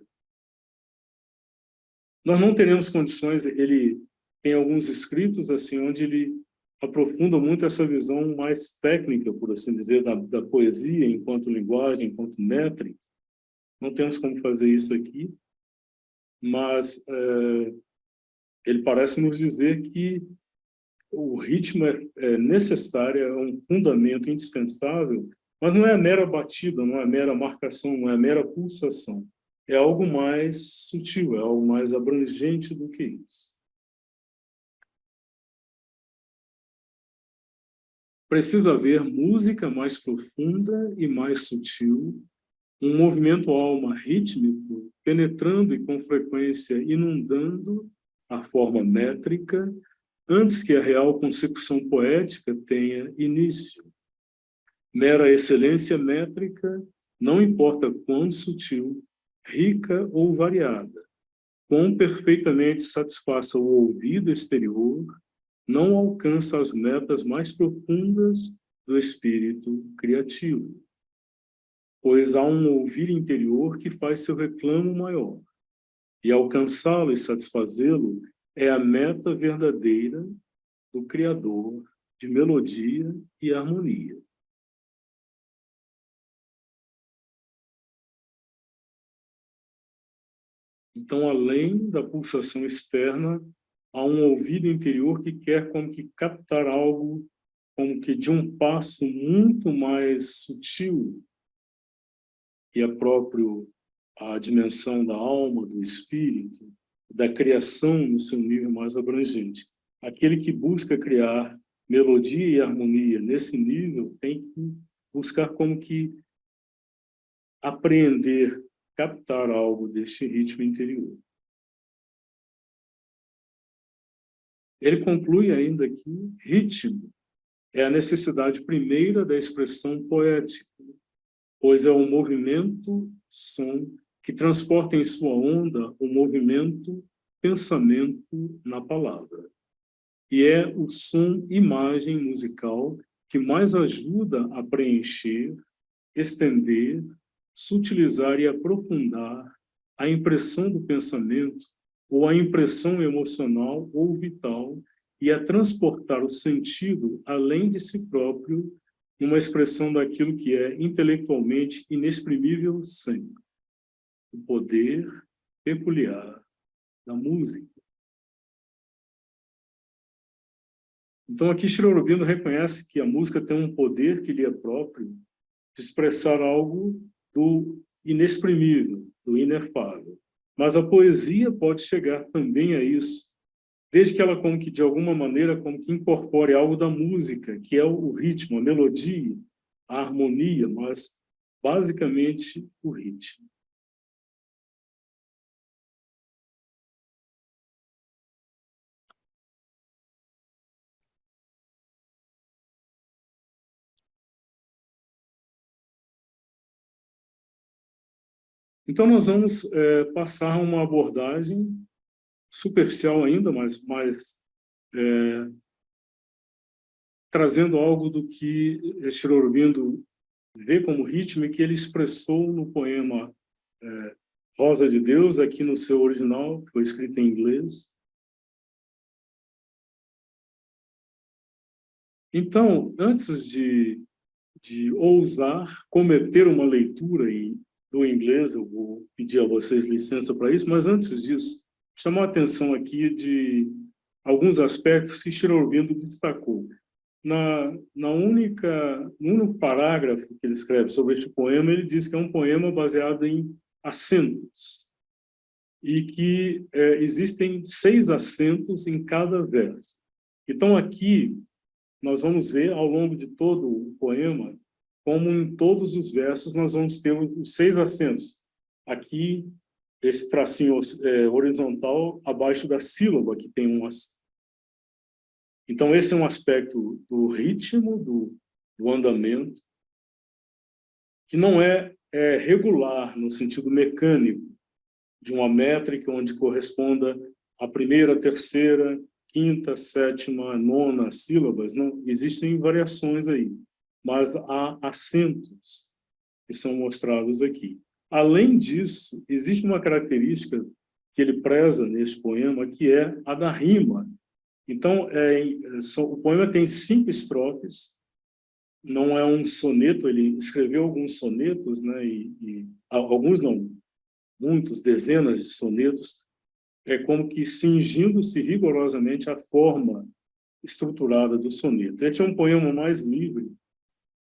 Nós não teremos condições, ele tem alguns escritos assim, onde ele aprofunda muito essa visão mais técnica, por assim dizer, da poesia enquanto linguagem, enquanto métrica. Não temos como fazer isso aqui, mas ele parece nos dizer que o ritmo é necessário, é um fundamento indispensável, mas não é a mera batida, não é a mera marcação, não é a mera pulsação. é algo mais sutil, é algo mais abrangente do que isso. Precisa haver música mais profunda e mais sutil, um movimento alma rítmico, penetrando e com frequência inundando a forma métrica, antes que a real concepção poética tenha início. Mera excelência métrica, não importa quão sutil, rica ou variada, quão perfeitamente satisfaça o ouvido exterior, não alcança as metas mais profundas do espírito criativo, pois há um ouvir interior que faz seu reclamo maior, e alcançá-lo e satisfazê-lo é a meta verdadeira do Criador de melodia e harmonia. Então, além da pulsação externa, há um ouvido interior que quer como que captar algo, como que de um passo muito mais sutil, que é próprio a dimensão da alma, do espírito, da criação no seu nível mais abrangente. Aquele que busca criar melodia e harmonia nesse nível tem que buscar como que apreender, captar algo deste ritmo interior. Ele conclui ainda que ritmo é a necessidade primeira da expressão poética, pois é o movimento, som, que transporta em sua onda o movimento, pensamento na palavra. E é o som, imagem musical que mais ajuda a preencher, estender, sutilizar e aprofundar a impressão do pensamento ou a impressão emocional ou vital e a transportar o sentido além de si próprio numa expressão daquilo que é intelectualmente inexprimível sempre. O poder peculiar da música. Então, aqui Sri Aurobindo reconhece que a música tem um poder que lhe é próprio de expressar algo do inexprimível, do inefável. Mas a poesia pode chegar também a isso, desde que ela, como que de alguma maneira, como que incorpore algo da música, que é o ritmo, a melodia, a harmonia, mas basicamente o ritmo. Então, nós vamos passar uma abordagem superficial ainda, mas trazendo algo do que Sri Aurobindo vê como ritmo e que ele expressou no poema Rosa de Deus, aqui no seu original, foi escrito em inglês. Então, antes de ousar cometer uma leitura do inglês, eu vou pedir a vocês licença para isso, mas antes disso, chamar a atenção aqui de alguns aspectos que Sri Aurobindo destacou. No único parágrafo que ele escreve sobre este poema, ele diz que é um poema baseado em acentos e que existem 6 acentos em cada verso. Então, aqui, nós vamos ver ao longo de todo o poema, como em todos os versos nós vamos ter os 6 acentos. Aqui, esse tracinho horizontal abaixo da sílaba, que tem um acento. Então, esse é um aspecto do ritmo, do andamento, que não é regular no sentido mecânico, de uma métrica onde corresponda a primeira, terceira, quinta, sétima, nona sílabas. Não existem variações aí, mas há acentos que são mostrados aqui. Além disso, existe uma característica que ele preza neste poema, que é a da rima. Então, o poema tem 5 estrofes, não é um soneto, ele escreveu alguns sonetos, né, alguns não, muitos, dezenas de sonetos, como que cingindo-se rigorosamente à forma estruturada do soneto. Este é um poema mais livre,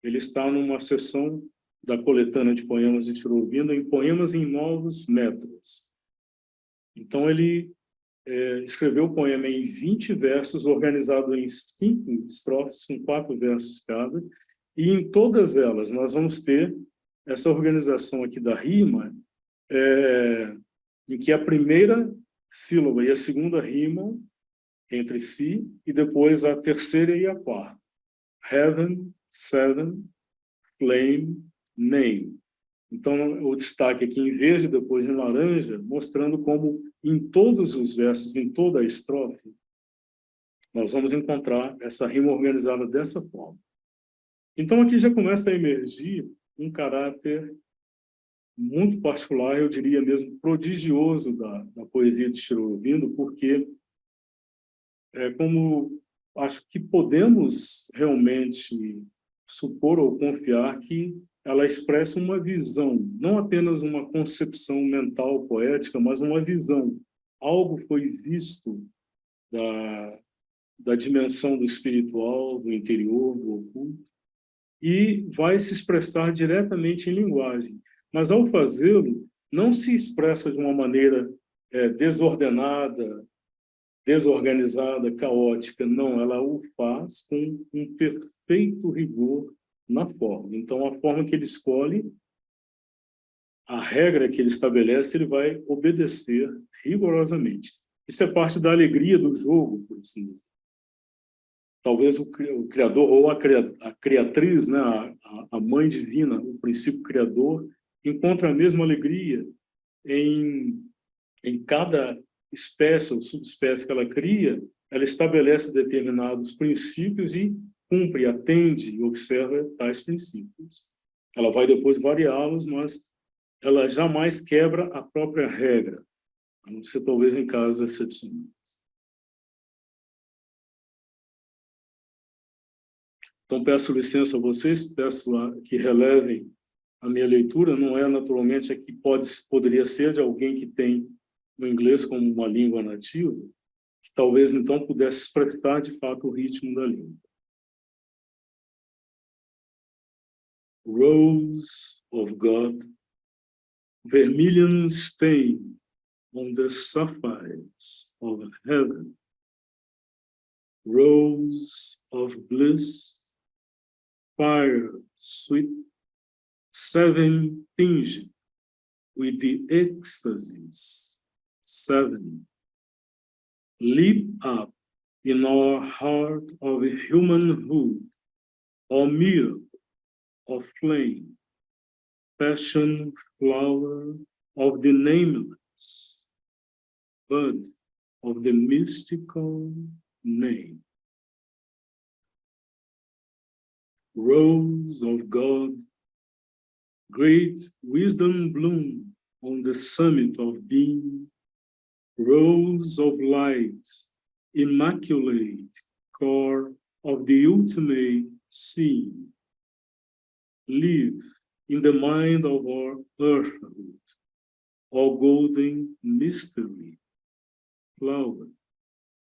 ele está numa seção da coletânea de poemas de Tiro Ouvindo em Poemas em Novos Métodos. Então, ele escreveu o poema em 20 versos, organizado em 5 estrofes, com 4 versos cada, e em todas elas nós vamos ter essa organização aqui da rima, em que a primeira sílaba e a segunda rimam entre si, e depois a terceira e a quarta. Heaven, seven, flame, name. Então, o destaque aqui em verde, depois em laranja, mostrando como em todos os versos, em toda a estrofe, nós vamos encontrar essa rima organizada dessa forma. Então, aqui já começa a emergir um caráter muito particular, eu diria mesmo prodigioso da poesia de Tiro Ouvindo, porque como acho que podemos realmente supor ou confiar que ela expressa uma visão, não apenas uma concepção mental, poética, mas uma visão. Algo foi visto da dimensão do espiritual, do interior, do oculto, e vai se expressar diretamente em linguagem. Mas, ao fazê-lo, não se expressa de uma maneira desordenada, desorganizada, caótica. Não, ela o faz com um perfeito rigor na forma. Então, a forma que ele escolhe, a regra que ele estabelece, ele vai obedecer rigorosamente. Isso é parte da alegria do jogo, por assim dizer. Talvez o criador ou a criatriz, né, a mãe divina, o princípio criador, encontra a mesma alegria em cada espécie ou subespécie que ela cria. Ela estabelece determinados princípios e cumpre, atende e observa tais princípios. Ela vai depois variá-los, mas ela jamais quebra a própria regra, a não ser talvez em casos excepcionais. Então, peço licença a vocês, peço que relevem a minha leitura. Não é naturalmente a que poderia ser de alguém que tem o inglês como uma língua nativa, que talvez então pudesse expressar de fato o ritmo da língua. Rose of God, vermilion stain on the sapphires of heaven, rose of bliss, fire sweet, seven tinged with the ecstasies, seven. Leap up in our heart of humanhood, or miracle of flame, passion flower of the nameless, bud of the mystical name. Rose of God, great wisdom bloom on the summit of being, rose of light, immaculate core of the ultimate seeing. Live in the mind of our earthhood, all golden mystery, flower,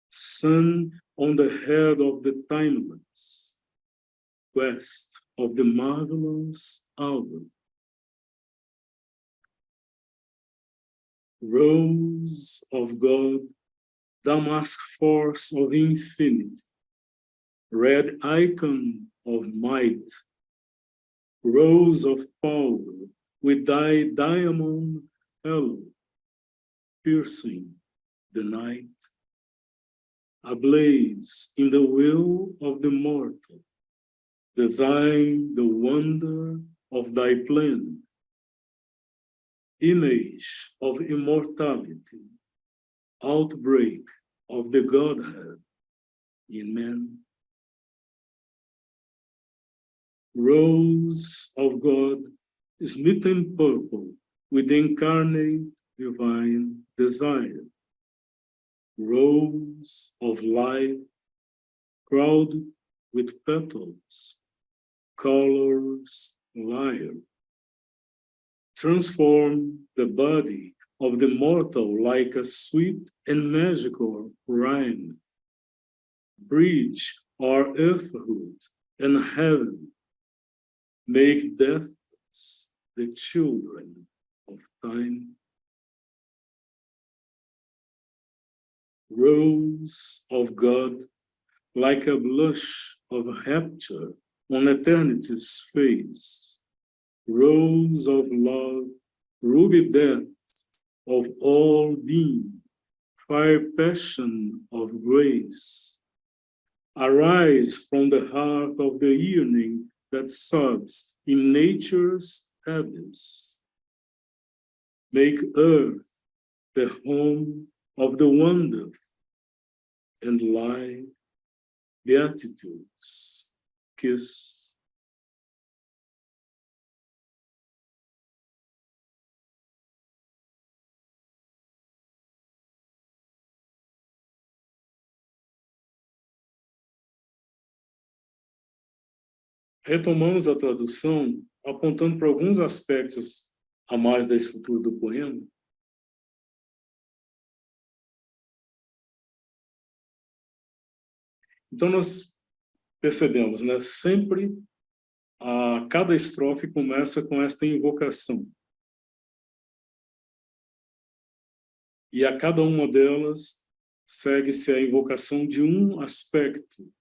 sun on the head of the timeless, quest of the marvelous hour. Rose of God, damask force of infinity, red icon of might, rose of power, with thy diamond halo, piercing the night, ablaze in the will of the mortal, design the wonder of thy plan, image of immortality, outbreak of the Godhead in man. Rose of God, smitten purple with incarnate divine desire. Rose of life, crowded with petals, colors lyre. Transform the body of the mortal like a sweet and magical rhyme. Bridge our earthhood and heaven. Make death the children of time. Rose of God, like a blush of rapture on eternity's face. Rose of love, ruby depth of all being, fire passion of grace. Arise from the heart of the yearning that sobs in nature's abyss. Make earth the home of the wonderful, and light beatitude's kiss. Retomamos a tradução, apontando para alguns aspectos a mais da estrutura do poema. Então, nós percebemos, né? Sempre cada estrofe começa com esta invocação. E a cada uma delas segue-se a invocação de um aspecto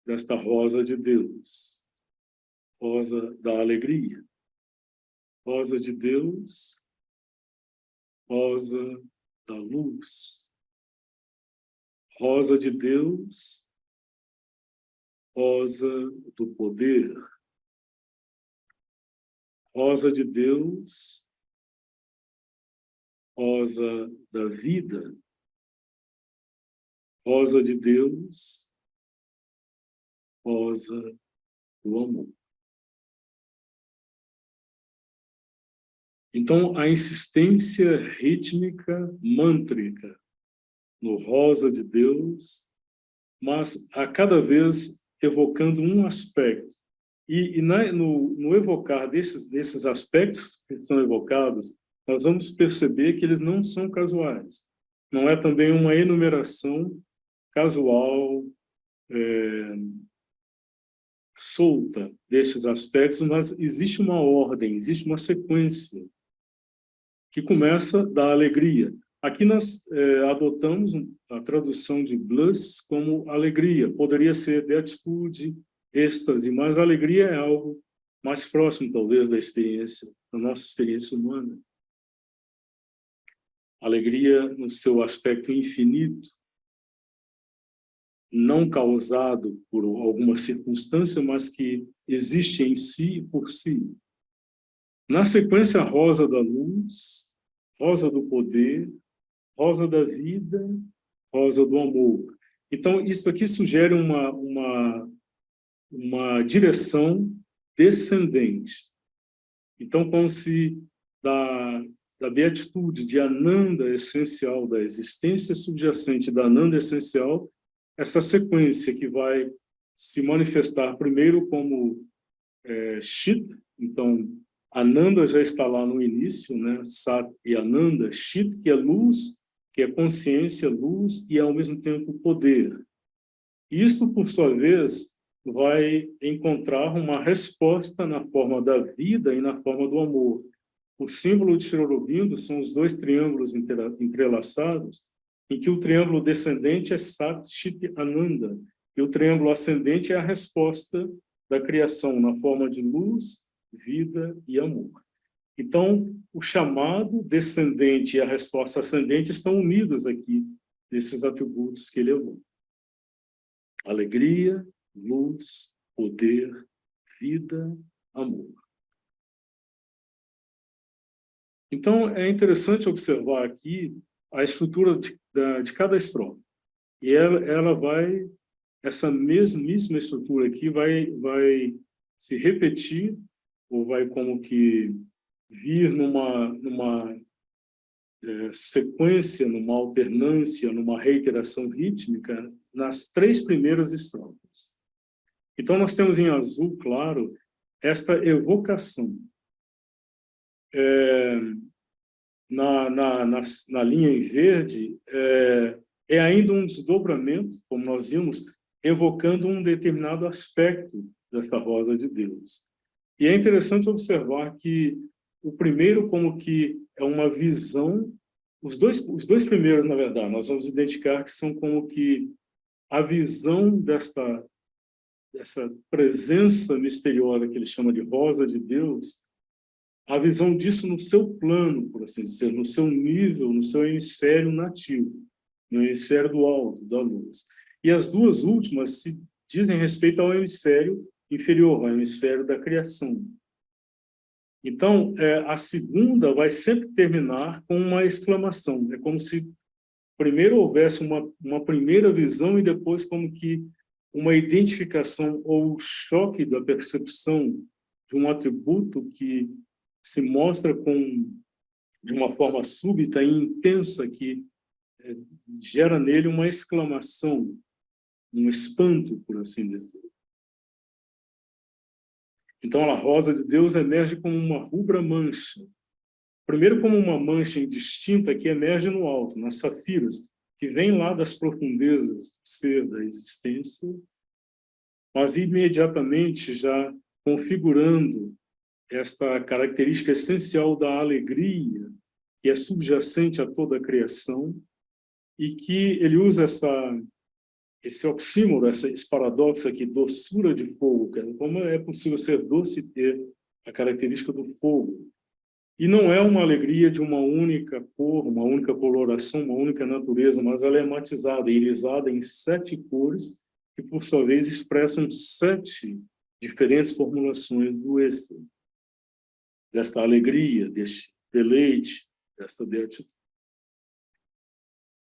desta rosa de Deus, rosa da alegria, rosa de Deus, rosa da luz, rosa de Deus, rosa do poder, rosa de Deus, rosa da vida, rosa de Deus, rosa do amor. Então, a insistência rítmica, mântrica, no rosa de Deus, mas a cada vez evocando um aspecto. E no evocar desses aspectos que são evocados, nós vamos perceber que eles não são casuais. Não é também uma enumeração casual, solta destes aspectos, mas existe uma ordem, existe uma sequência que começa da alegria. Aqui nós adotamos a tradução de bliss como alegria. Poderia ser beatitude, êxtase, mas a alegria é algo mais próximo, talvez, da experiência, da nossa experiência humana. Alegria no seu aspecto infinito, não causado por alguma circunstância, mas que existe em si e por si. Na sequência, rosa da luz, rosa do poder, rosa da vida, rosa do amor. Então, isso aqui sugere uma direção descendente. Então, como se da beatitude, de Ananda essencial, da existência subjacente da Ananda essencial, essa sequência que vai se manifestar primeiro como Chit. Então, Ananda já está lá no início, né? Sat e Ananda, Chit, que é luz, que é consciência, luz e, ao mesmo tempo, poder. Isto, por sua vez, vai encontrar uma resposta na forma da vida e na forma do amor. O símbolo de Sri Aurobindo são os dois triângulos entrelaçados, em que o triângulo descendente é Sat, Chit, Ananda, e o triângulo ascendente é a resposta da criação na forma de luz, vida e amor. Então, o chamado descendente e a resposta ascendente estão unidos aqui, nesses atributos que ele evocou. Alegria, luz, poder, vida, amor. Então, é interessante observar aqui a estrutura de cada estrofe. E essa mesmíssima estrutura aqui vai se repetir, ou vai como que vir numa sequência, numa alternância, numa reiteração rítmica, nas três primeiras estrofes. Então, nós temos em azul claro esta evocação. Na linha em verde, é ainda um desdobramento, como nós vimos, evocando um determinado aspecto desta rosa de Deus. E é interessante observar que o primeiro como que é uma visão, os dois primeiros, na verdade, nós vamos identificar que são como que a visão dessa presença misteriosa que ele chama de rosa de Deus, a visão disso no seu plano, por assim dizer, no seu nível, no seu hemisfério nativo, no hemisfério do alto, da luz. E as duas últimas se dizem respeito ao hemisfério inferior, ao hemisfério da criação. Então, a segunda vai sempre terminar com uma exclamação. É como se primeiro houvesse uma primeira visão e depois como que uma identificação ou choque da percepção de um atributo que se mostra de uma forma súbita e intensa que gera nele uma exclamação, um espanto, por assim dizer. Então, a rosa de Deus emerge como uma rubra mancha. Primeiro como uma mancha indistinta que emerge no alto, nas safiras, que vem lá das profundezas do ser, da existência, mas imediatamente já configurando esta característica essencial da alegria, que é subjacente a toda a criação, e que ele usa esse oxímoro, esse paradoxo aqui, doçura de fogo. Como é possível ser doce e ter a característica do fogo? E não é uma alegria de uma única cor, uma única coloração, uma única natureza, mas ela é matizada, irisada em 7 cores, que, por sua vez, expressam 7 diferentes formulações do êxtase, desta alegria, deste deleite, desta beatitude.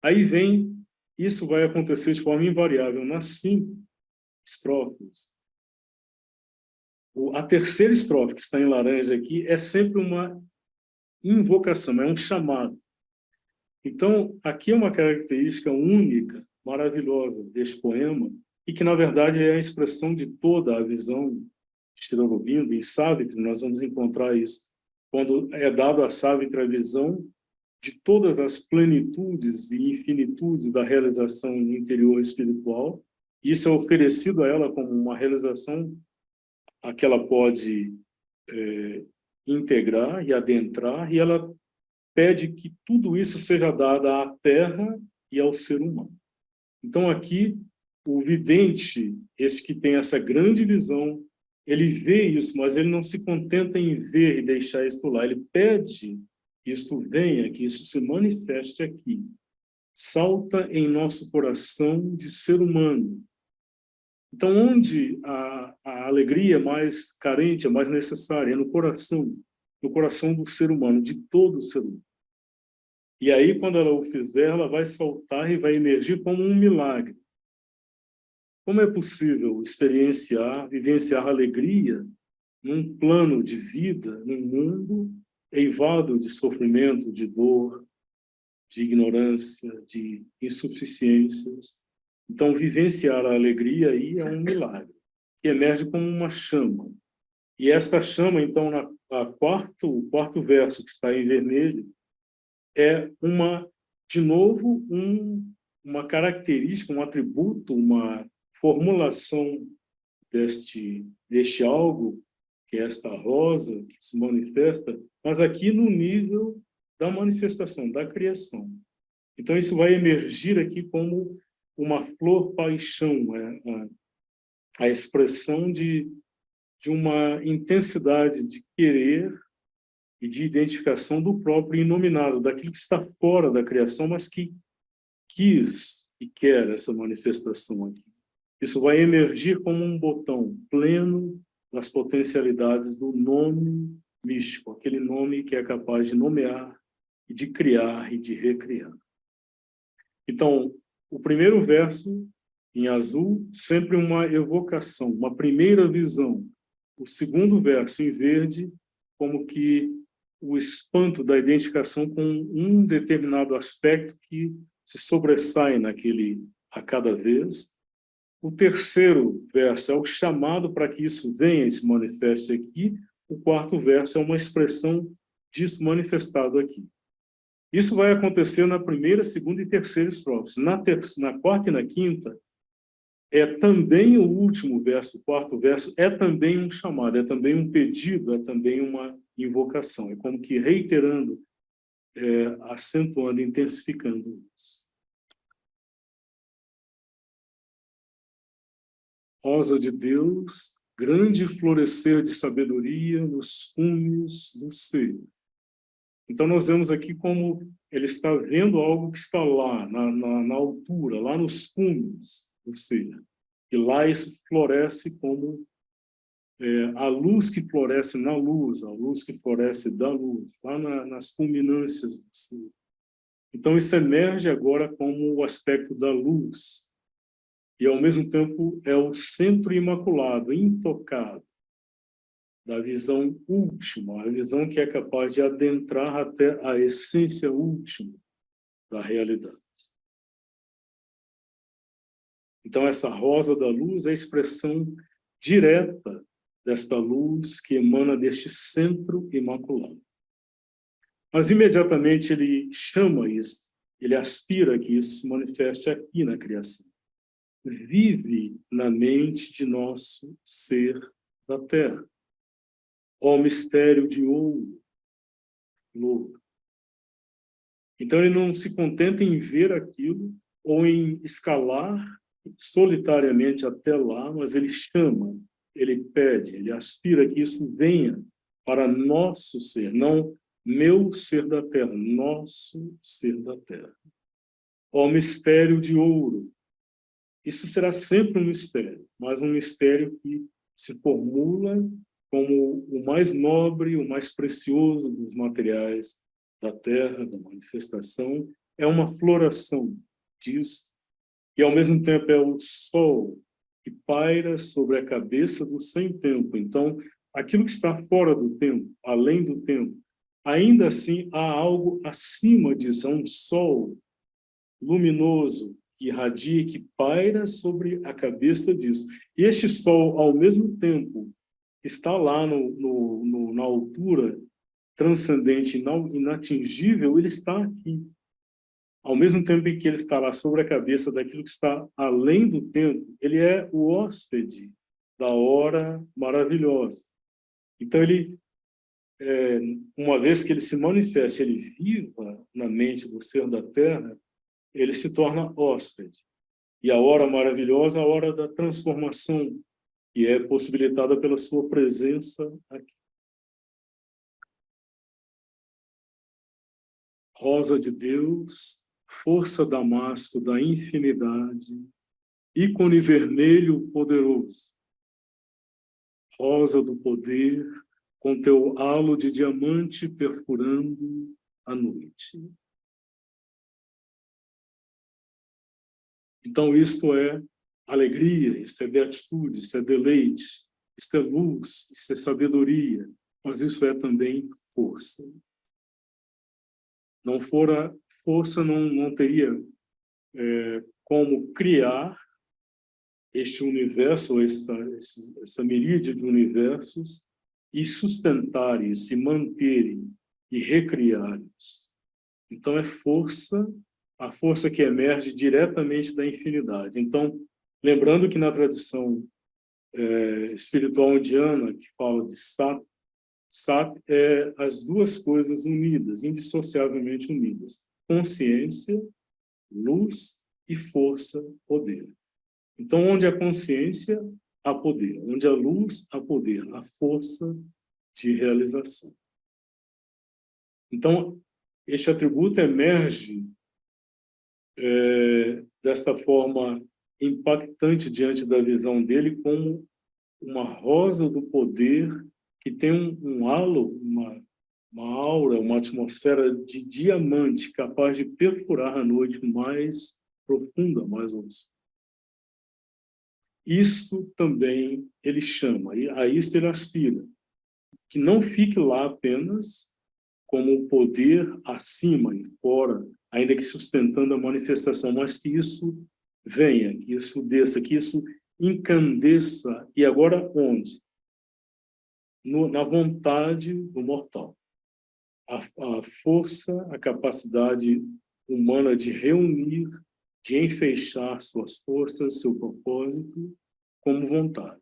Aí vem, isso vai acontecer de forma invariável nas 5 estrofes. A terceira estrofe, que está em laranja aqui, é sempre uma invocação, é um chamado. Então, aqui é uma característica única, maravilhosa deste poema, e que, na verdade, é a expressão de toda a visão de Sri Aurobindo. Em Savitri, nós vamos encontrar isso, quando é dado a Savitri a visão de todas as plenitudes e infinitudes da realização interior espiritual. Isso é oferecido a ela como uma realização a que ela pode integrar e adentrar, e ela pede que tudo isso seja dado à Terra e ao ser humano. Então, aqui, o vidente, esse que tem essa grande visão, ele vê isso, mas ele não se contenta em ver e deixar isto lá. Ele pede que isto venha, que isso se manifeste aqui. Salta em nosso coração de ser humano. Então, onde a alegria mais carente, é mais necessária, é no coração do ser humano, de todo ser humano. E aí, quando ela o fizer, ela vai saltar e vai emergir como um milagre. Como é possível vivenciar alegria num plano de vida, num mundo eivado de sofrimento, de dor, de ignorância, de insuficiências? Então, vivenciar a alegria aí é um milagre, que emerge como uma chama. E esta chama, então, o quarto verso, que está em vermelho, é de novo, uma característica, um atributo, uma formulação deste algo, que é esta rosa, que se manifesta, mas aqui no nível da manifestação, da criação. Então, isso vai emergir aqui como uma flor-paixão, a expressão de uma intensidade de querer e de identificação do próprio inominado, daquilo que está fora da criação, mas que quis e quer essa manifestação aqui. Isso vai emergir como um botão pleno das potencialidades do nome místico, aquele nome que é capaz de nomear, e de criar e de recriar. Então, o primeiro verso, em azul, sempre uma evocação, uma primeira visão. O segundo verso, em verde, como que o espanto da identificação com um determinado aspecto que se sobressai a cada vez. O terceiro verso é o chamado para que isso venha e se manifeste aqui. O quarto verso é uma expressão disso manifestado aqui. Isso vai acontecer na primeira, segunda e terceira estrofes. Na quarta e na quinta, é também o último verso, o quarto verso, é também um chamado, é também um pedido, é também uma invocação. É como que reiterando, acentuando, intensificando isso. Rosa de Deus, grande florescer de sabedoria nos cumes do ser. Então, nós vemos aqui como ele está vendo algo que está lá, na altura, lá nos cumes do ser. E lá isso floresce como a luz que floresce na luz, a luz que floresce da luz, lá nas culminâncias do ser. Então, isso emerge agora como o aspecto da luz. E, ao mesmo tempo, é o centro imaculado, intocado, da visão última, a visão que é capaz de adentrar até a essência última da realidade. Então, essa rosa da luz é a expressão direta desta luz que emana deste centro imaculado. Mas, imediatamente, ele chama isso, ele aspira que isso se manifeste aqui na criação. Vive na mente de nosso ser da terra. Ó mistério de ouro, louco. Então, ele não se contenta em ver aquilo ou em escalar solitariamente até lá, mas ele chama, ele pede, ele aspira que isso venha para nosso ser, não meu ser da terra, nosso ser da terra. Ó mistério de ouro. Isso será sempre um mistério, mas um mistério que se formula como o mais nobre, o mais precioso dos materiais da terra, da manifestação, é uma floração disso, e ao mesmo tempo é o sol que paira sobre a cabeça do sem-tempo. Então, aquilo que está fora do tempo, além do tempo, ainda assim há algo acima disso, há um sol luminoso que irradia, que paira sobre a cabeça disso. E este sol, ao mesmo tempo, está lá na altura transcendente, inatingível, ele está aqui. Ao mesmo tempo em que ele está lá sobre a cabeça daquilo que está além do tempo, ele é o hóspede da hora maravilhosa. Então, ele, uma vez que ele se manifesta, ele viva na mente do ser da terra, ele se torna hóspede. E a hora maravilhosa, a hora da transformação, que é possibilitada pela sua presença aqui. Rosa de Deus, força damasco da infinidade, ícone vermelho poderoso, rosa do poder, com teu halo de diamante perfurando a noite. Então, isto é alegria, isto é beatitude, isto é deleite, isto é luz, isto é sabedoria, mas isso é também força. Não fora força, não teria como criar este universo, essa miríade de universos, e sustentarem, se manterem e recriarem-os. Então, é força, a força que emerge diretamente da infinidade. Então, lembrando que na tradição espiritual indiana, que fala de Sat, Sat é as duas coisas unidas, indissociavelmente unidas. Consciência, luz e força, poder. Então, onde há consciência, há poder. Onde há luz, há poder. Há força de realização. Então, este atributo emerge desta forma impactante diante da visão dele como uma rosa do poder que tem um halo, uma aura, uma atmosfera de diamante capaz de perfurar a noite mais profunda, mais obscura. Isso também ele chama, e a isto ele aspira, que não fique lá apenas como um poder acima e fora, ainda que sustentando a manifestação, mas que isso venha, que isso desça, que isso encandeça. E agora onde? Na vontade do mortal. A força, a capacidade humana de reunir de enfeixar suas forças, seu propósito, como vontade.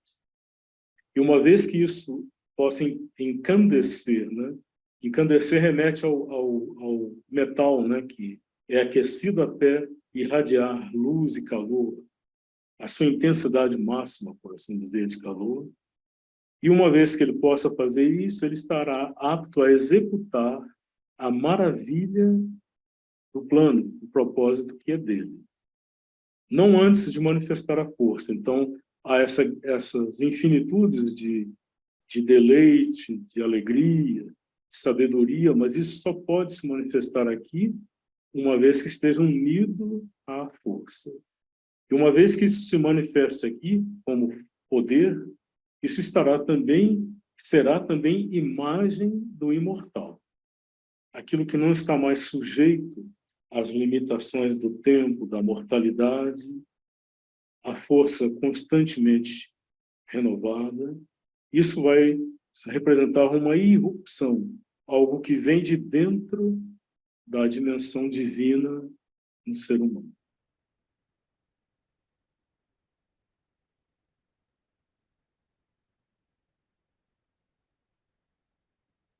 E uma vez que isso possa encandecer, né? Encandecer remete ao metal, né? Que é aquecido até irradiar luz e calor, a sua intensidade máxima, por assim dizer, de calor. E uma vez que ele possa fazer isso, ele estará apto a executar a maravilha do plano, do propósito que é dele. Não antes de manifestar a força. Então, há essas infinitudes de deleite, de alegria, de sabedoria, mas isso só pode se manifestar aqui uma vez que esteja unido à força. E uma vez que isso se manifeste aqui como poder, isso será também imagem do imortal. Aquilo que não está mais sujeito às limitações do tempo, da mortalidade, a força constantemente renovada, isso vai representar uma irrupção, algo que vem de dentro da dimensão divina no ser humano.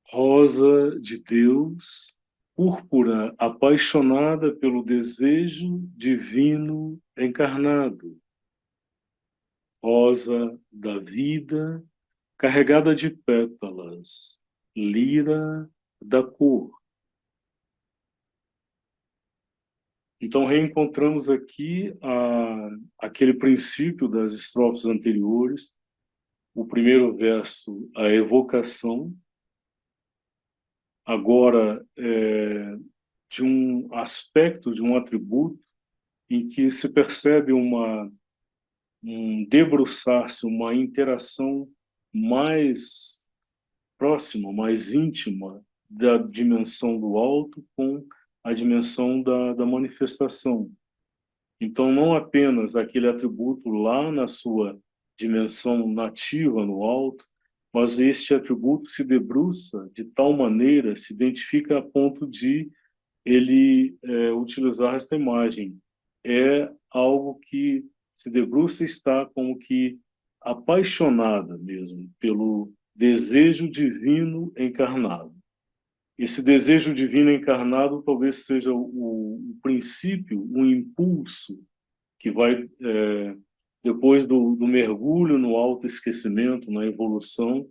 Rosa de Deus, púrpura apaixonada pelo desejo divino encarnado. Rosa da vida, carregada de pétalas, lira da cor. Então, reencontramos aqui aquele princípio das estrofes anteriores, o primeiro verso, a evocação, agora de um aspecto, de um atributo, em que se percebe um debruçar-se, uma interação mais próxima, mais íntima da dimensão do alto com a dimensão da manifestação. Então, não apenas aquele atributo lá na sua dimensão nativa no alto, mas este atributo se debruça de tal maneira, se identifica a ponto de ele utilizar esta imagem. É algo que se debruça e está como que apaixonada mesmo pelo desejo divino encarnado. Esse desejo divino encarnado talvez seja o princípio, o impulso que vai, depois do mergulho no autoesquecimento, na evolução,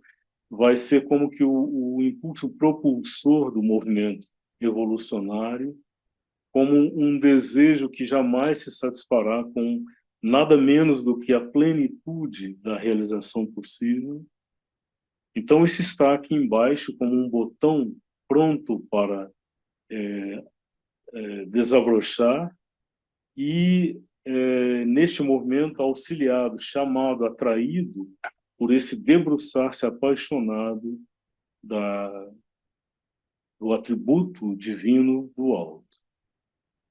vai ser como que o impulso propulsor do movimento evolucionário, como um desejo que jamais se satisfará com nada menos do que a plenitude da realização possível. Então, isso está aqui embaixo como um botão pronto para desabrochar e, neste movimento, auxiliado, chamado, atraído por esse debruçar-se apaixonado do atributo divino do alto.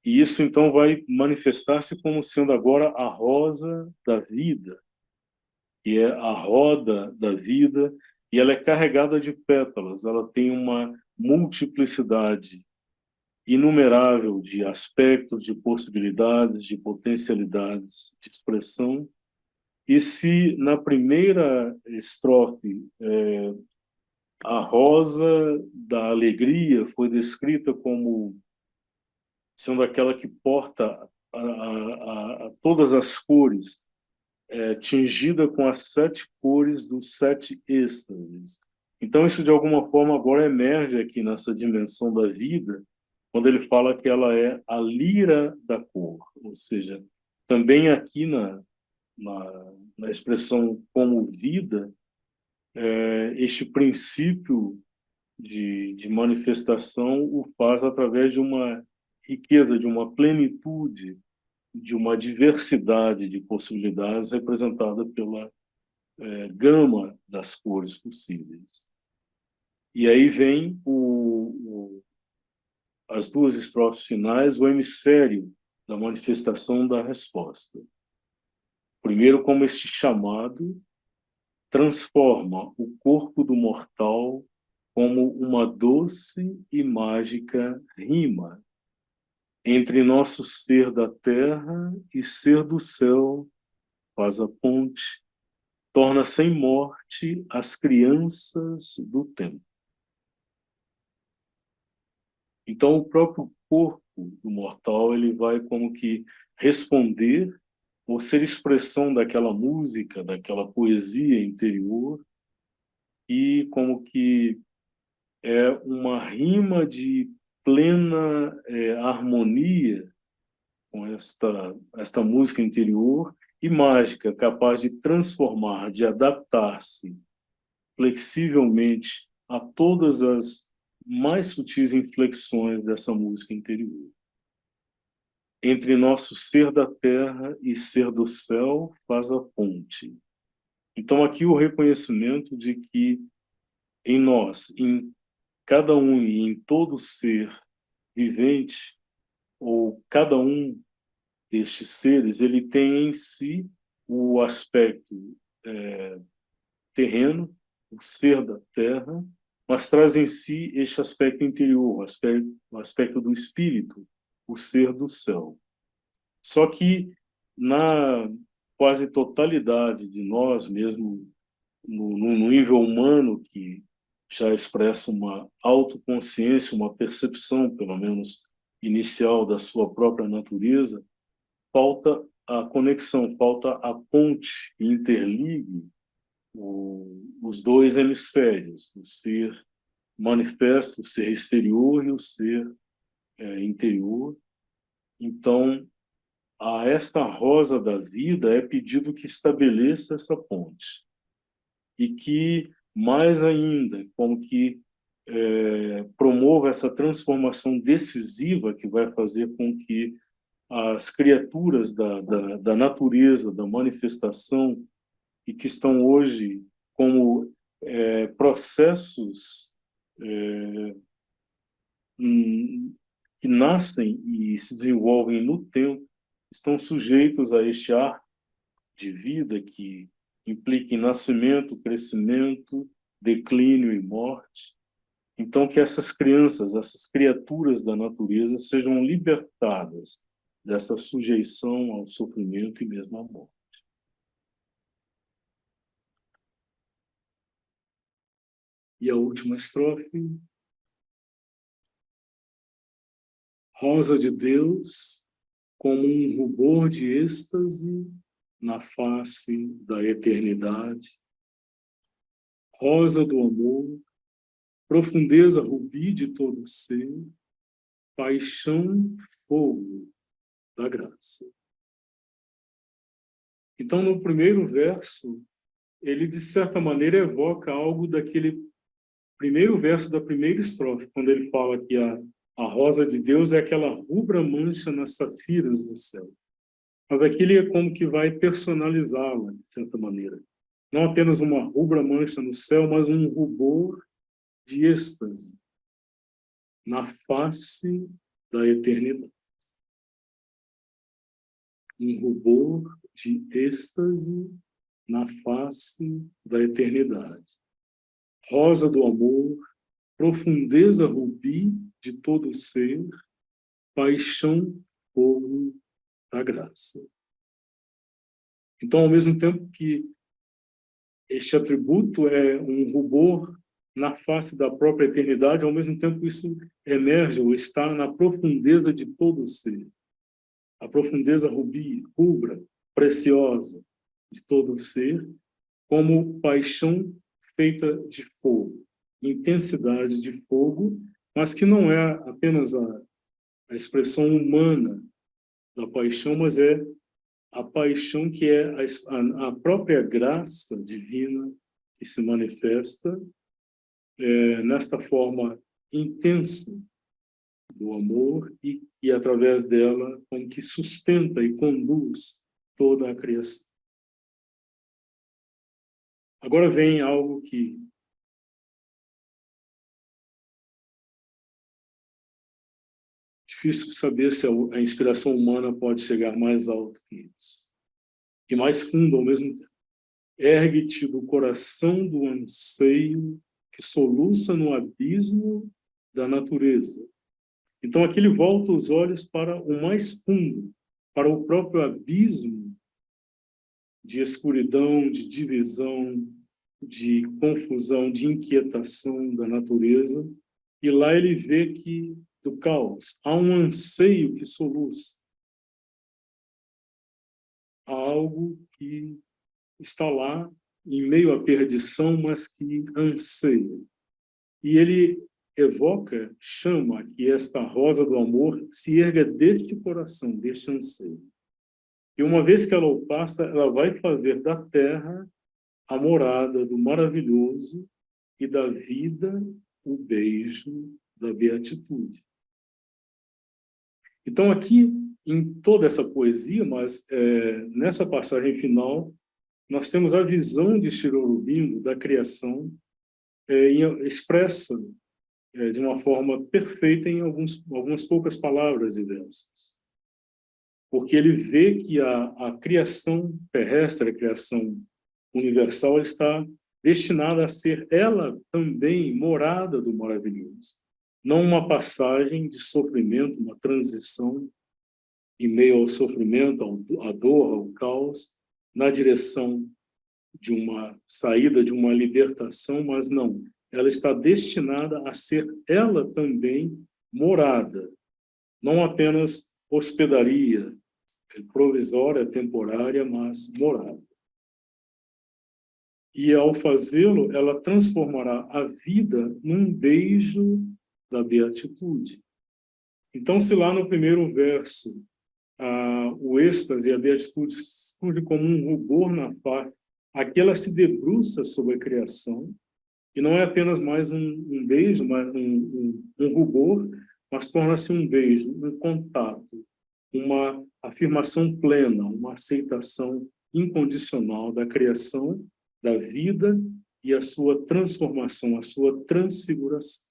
E isso, então, vai manifestar-se como sendo agora a rosa da vida, que é a roda da vida, e ela é carregada de pétalas, ela tem uma multiplicidade inumerável de aspectos, de possibilidades, de potencialidades de expressão. E se na primeira estrofe a rosa da alegria foi descrita como sendo aquela que porta a todas as cores, tingida com as 7 cores dos 7 êxtases. Então, isso, de alguma forma, agora emerge aqui nessa dimensão da vida, quando ele fala que ela é a lira da cor, ou seja, também aqui na expressão como vida, este princípio de manifestação o faz através de uma riqueza, de uma plenitude, de uma diversidade de possibilidades representada pela gama das cores possíveis. E aí vem as duas estrofes finais, o hemisfério da manifestação da resposta. Primeiro, como este chamado transforma o corpo do mortal como uma doce e mágica rima. Entre nosso ser da terra e ser do céu, faz a ponte, torna sem morte as crianças do tempo. Então, o próprio corpo do mortal, ele vai como que responder ou ser expressão daquela música, daquela poesia interior, e como que é uma rima de plena harmonia com esta música interior e mágica, capaz de transformar, de adaptar-se flexivelmente a todas as mais sutis inflexões dessa música interior. Entre nosso ser da terra e ser do céu faz a ponte. Então aqui o reconhecimento de que em nós, em cada um e em todo ser vivente, ou cada um destes seres, ele tem em si o aspecto terreno, o ser da terra, mas traz em si este aspecto interior, o aspecto do espírito, o ser do céu. Só que na quase totalidade de nós, mesmo no nível humano, que já expressa uma autoconsciência, uma percepção, pelo menos inicial, da sua própria natureza, falta a conexão, falta a ponte que interligue os dois hemisférios, o ser manifesto, o ser exterior e o ser interior. Então, a esta rosa da vida é pedido que estabeleça essa ponte e que, mais ainda, como que promova essa transformação decisiva que vai fazer com que as criaturas da natureza, da manifestação, e que estão hoje como processos que nascem e se desenvolvem no tempo, estão sujeitos a este ar de vida que implica em nascimento, crescimento, declínio e morte. Então, que essas crianças, essas criaturas da natureza sejam libertadas dessa sujeição ao sofrimento e mesmo à morte. E a última estrofe. Rosa de Deus, como um rubor de êxtase na face da eternidade. Rosa do amor, profundeza rubi de todo ser, paixão, fogo da graça. Então, no primeiro verso, ele, de certa maneira, evoca algo daquele primeiro verso da primeira estrofe, quando ele fala que a rosa de Deus é aquela rubra mancha nas safiras do céu. Mas aqui ele é como que vai personalizá-la, de certa maneira. Não apenas uma rubra mancha no céu, mas um rubor de êxtase na face da eternidade. Um rubor de êxtase na face da eternidade. Rosa do amor, profundeza rubi de todo ser, paixão, fogo da graça. Então, ao mesmo tempo que este atributo é um rubor na face da própria eternidade, ao mesmo tempo isso emerge ou está na profundeza de todo ser. A profundeza rubra, preciosa de todo ser, como paixão feita de fogo, intensidade de fogo, mas que não é apenas a expressão humana da paixão, mas é a paixão que é a própria graça divina que se manifesta nesta forma intensa do amor e através dela, como que sustenta e conduz toda a criação. Agora vem algo que difícil saber se a inspiração humana pode chegar mais alto que isso. E mais fundo ao mesmo tempo. Ergue-te do coração do anseio que soluça no abismo da natureza, Então, aqui ele volta os olhos para o mais fundo, para o próprio abismo de escuridão, de divisão, de confusão, de inquietação da natureza. E lá ele vê que, do caos, há um anseio que soluça. Há algo que está lá, em meio à perdição, mas que anseia. E ele evoca, chama que esta rosa do amor se erga deste coração, deste anseio. E uma vez que ela o passa, ela vai fazer da terra a morada do maravilhoso e da vida o beijo da beatitude. Então, aqui, em toda essa poesia, mas nessa passagem final, nós temos a visão de Sri Aurobindo da criação expressa de uma forma perfeita em algumas poucas palavras e versos. Porque ele vê que a criação terrestre, a criação universal, está destinada a ser ela também morada do maravilhoso. Não uma passagem de sofrimento, uma transição em meio ao sofrimento, à dor, ao caos, na direção de uma saída, de uma libertação, mas não. Ela está destinada a ser ela também morada, não apenas hospedaria, provisória, temporária, mas morada. E ao fazê-lo, ela transformará a vida num beijo da beatitude. Então, se lá no primeiro verso, o êxtase e a beatitude surge como um rubor na face, aqui ela se debruça sobre a criação, e não é apenas mais um beijo, mas um rubor, mas torna-se um beijo, um contato, uma afirmação plena, uma aceitação incondicional da criação, da vida e a sua transformação, a sua transfiguração.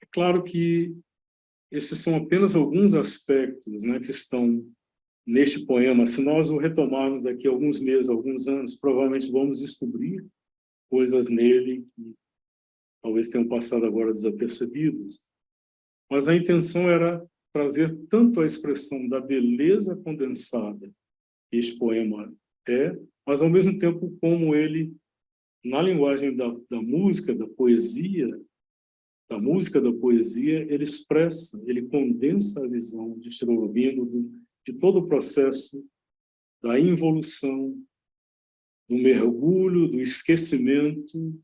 É claro que esses são apenas alguns aspectos, né, que estão neste poema. Se nós o retomarmos daqui a alguns meses, alguns anos, provavelmente vamos descobrir coisas nele que talvez tenham passado agora desapercebidas. Mas a intenção era trazer tanto a expressão da beleza condensada que este poema mas ao mesmo tempo como ele, na linguagem da música, da poesia, ele expressa, ele condensa a visão de Sri Aurobindo de todo o processo da involução, do mergulho, do esquecimento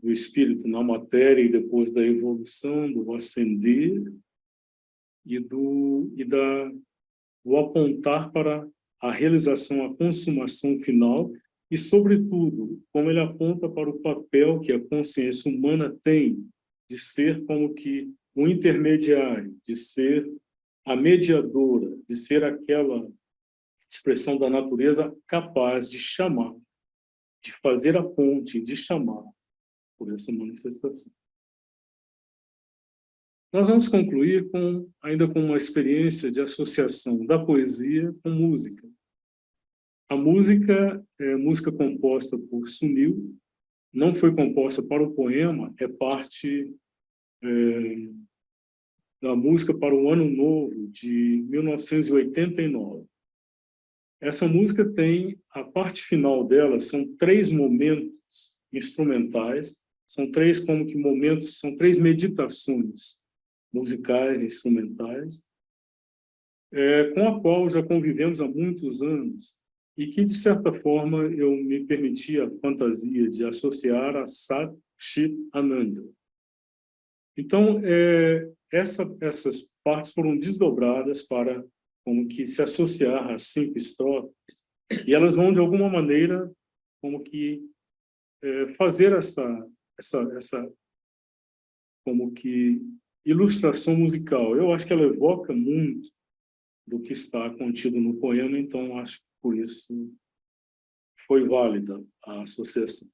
do espírito na matéria e depois da evolução, do ascender e do apontar para a realização, a consumação final e, sobretudo, como ele aponta para o papel que a consciência humana tem de ser como que o intermediário, de ser a mediadora, de ser aquela expressão da natureza capaz de chamar, de fazer a ponte, de chamar por essa manifestação. Nós vamos concluir ainda com uma experiência de associação da poesia com música. A música é música composta por Sunil, não foi composta para o poema, é parte da música para o Ano Novo de 1989. Essa música tem, a parte final dela, são 3 momentos instrumentais, são 3 como que momentos, são 3 meditações musicais, instrumentais, com a qual já convivemos há muitos anos e que, de certa forma, eu me permiti a fantasia de associar a Sat Chit Ananda. Então, essas partes foram desdobradas para como que se associar às 5 estrofes e elas vão, de alguma maneira, como que fazer essa como que ilustração musical. Eu acho que ela evoca muito do que está contido no poema, então acho que por isso foi válida a associação.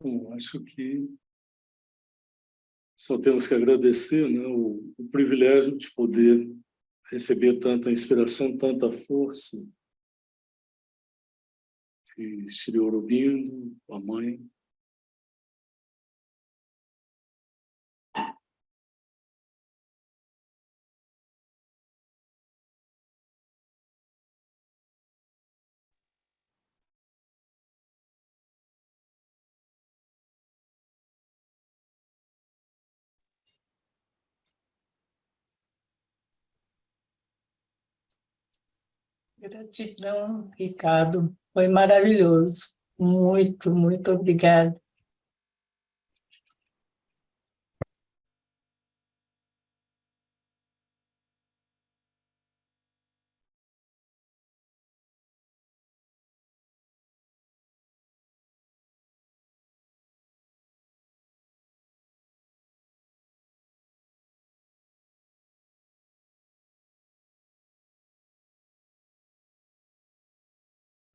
Bom, acho que só temos que agradecer, né, o privilégio de poder receber tanta inspiração, tanta força de Shri Aurobindo, a mãe. Gratidão, Ricardo. Foi maravilhoso. Muito, muito obrigada.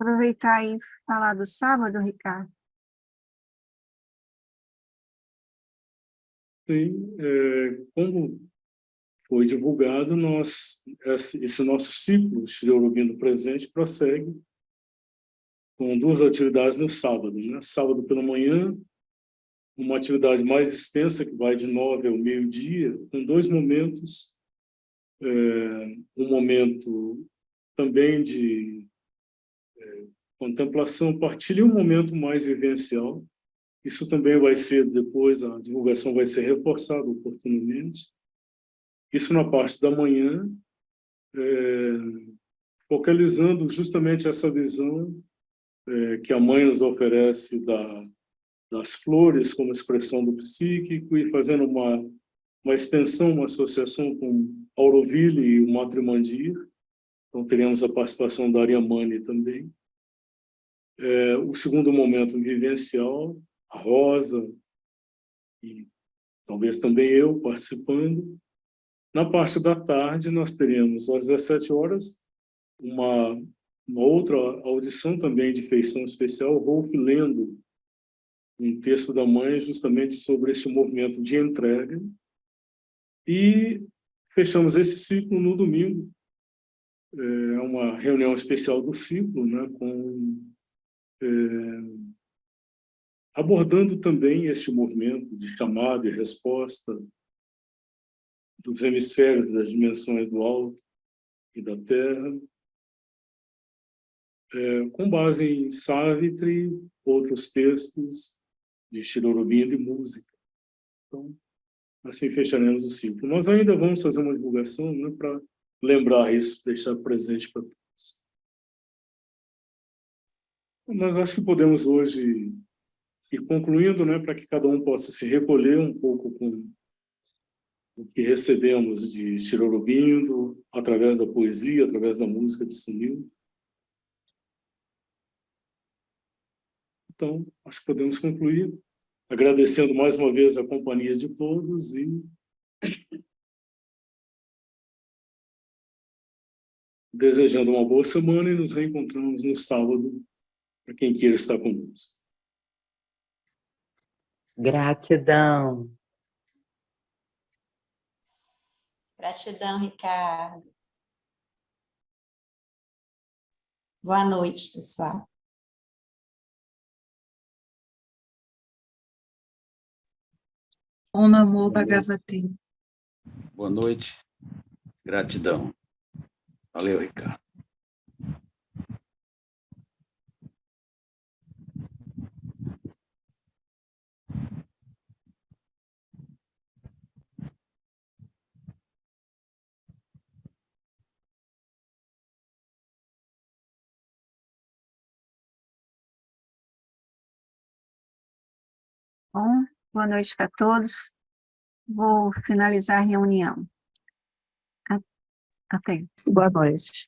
Aproveitar e falar do sábado, Ricardo. Sim, como foi divulgado, esse nosso ciclo Shri Aurobindo Presente prossegue com 2 atividades no sábado, né? Sábado pela manhã, uma atividade mais extensa, que vai de 9 ao meio-dia, com 2 momentos, um momento também de contemplação, partilha, e um momento mais vivencial. Isso também vai ser, depois, a divulgação vai ser reforçada oportunamente. Isso na parte da manhã, focalizando justamente essa visão que a mãe nos oferece das flores como expressão do psíquico, e fazendo uma extensão, uma associação com Auroville e o Matrimandir. Então, teremos a participação da Ariamani também. O segundo momento vivencial, a Rosa, e talvez também eu participando. Na parte da tarde, nós teremos, às 17 horas, uma outra audição também de feição especial, o Rolf lendo um texto da mãe justamente sobre este movimento de entrega. E fechamos esse ciclo no domingo. É uma reunião especial do ciclo, né, abordando também este movimento de chamada e resposta dos hemisférios das dimensões do alto e da terra, com base em Savitri, outros textos de Shri Aurobindo e música. Então, assim fecharemos o ciclo. Nós ainda vamos fazer uma divulgação, né, para lembrar isso, deixar presente para todos. Mas acho que podemos hoje ir concluindo, né, para que cada um possa se recolher um pouco com o que recebemos de Shri Aurobindo, através da poesia, através da música de Sunil. Então, acho que podemos concluir, agradecendo mais uma vez a companhia de todos e desejando uma boa semana, e nos reencontramos no sábado, para quem queira estar conosco. Gratidão. Gratidão, Ricardo. Boa noite, pessoal. Om Namo Bhagavate. Boa noite. Gratidão. Valeu, Ricardo. Bom, boa noite para todos. Vou finalizar a reunião. Até. Boa noite.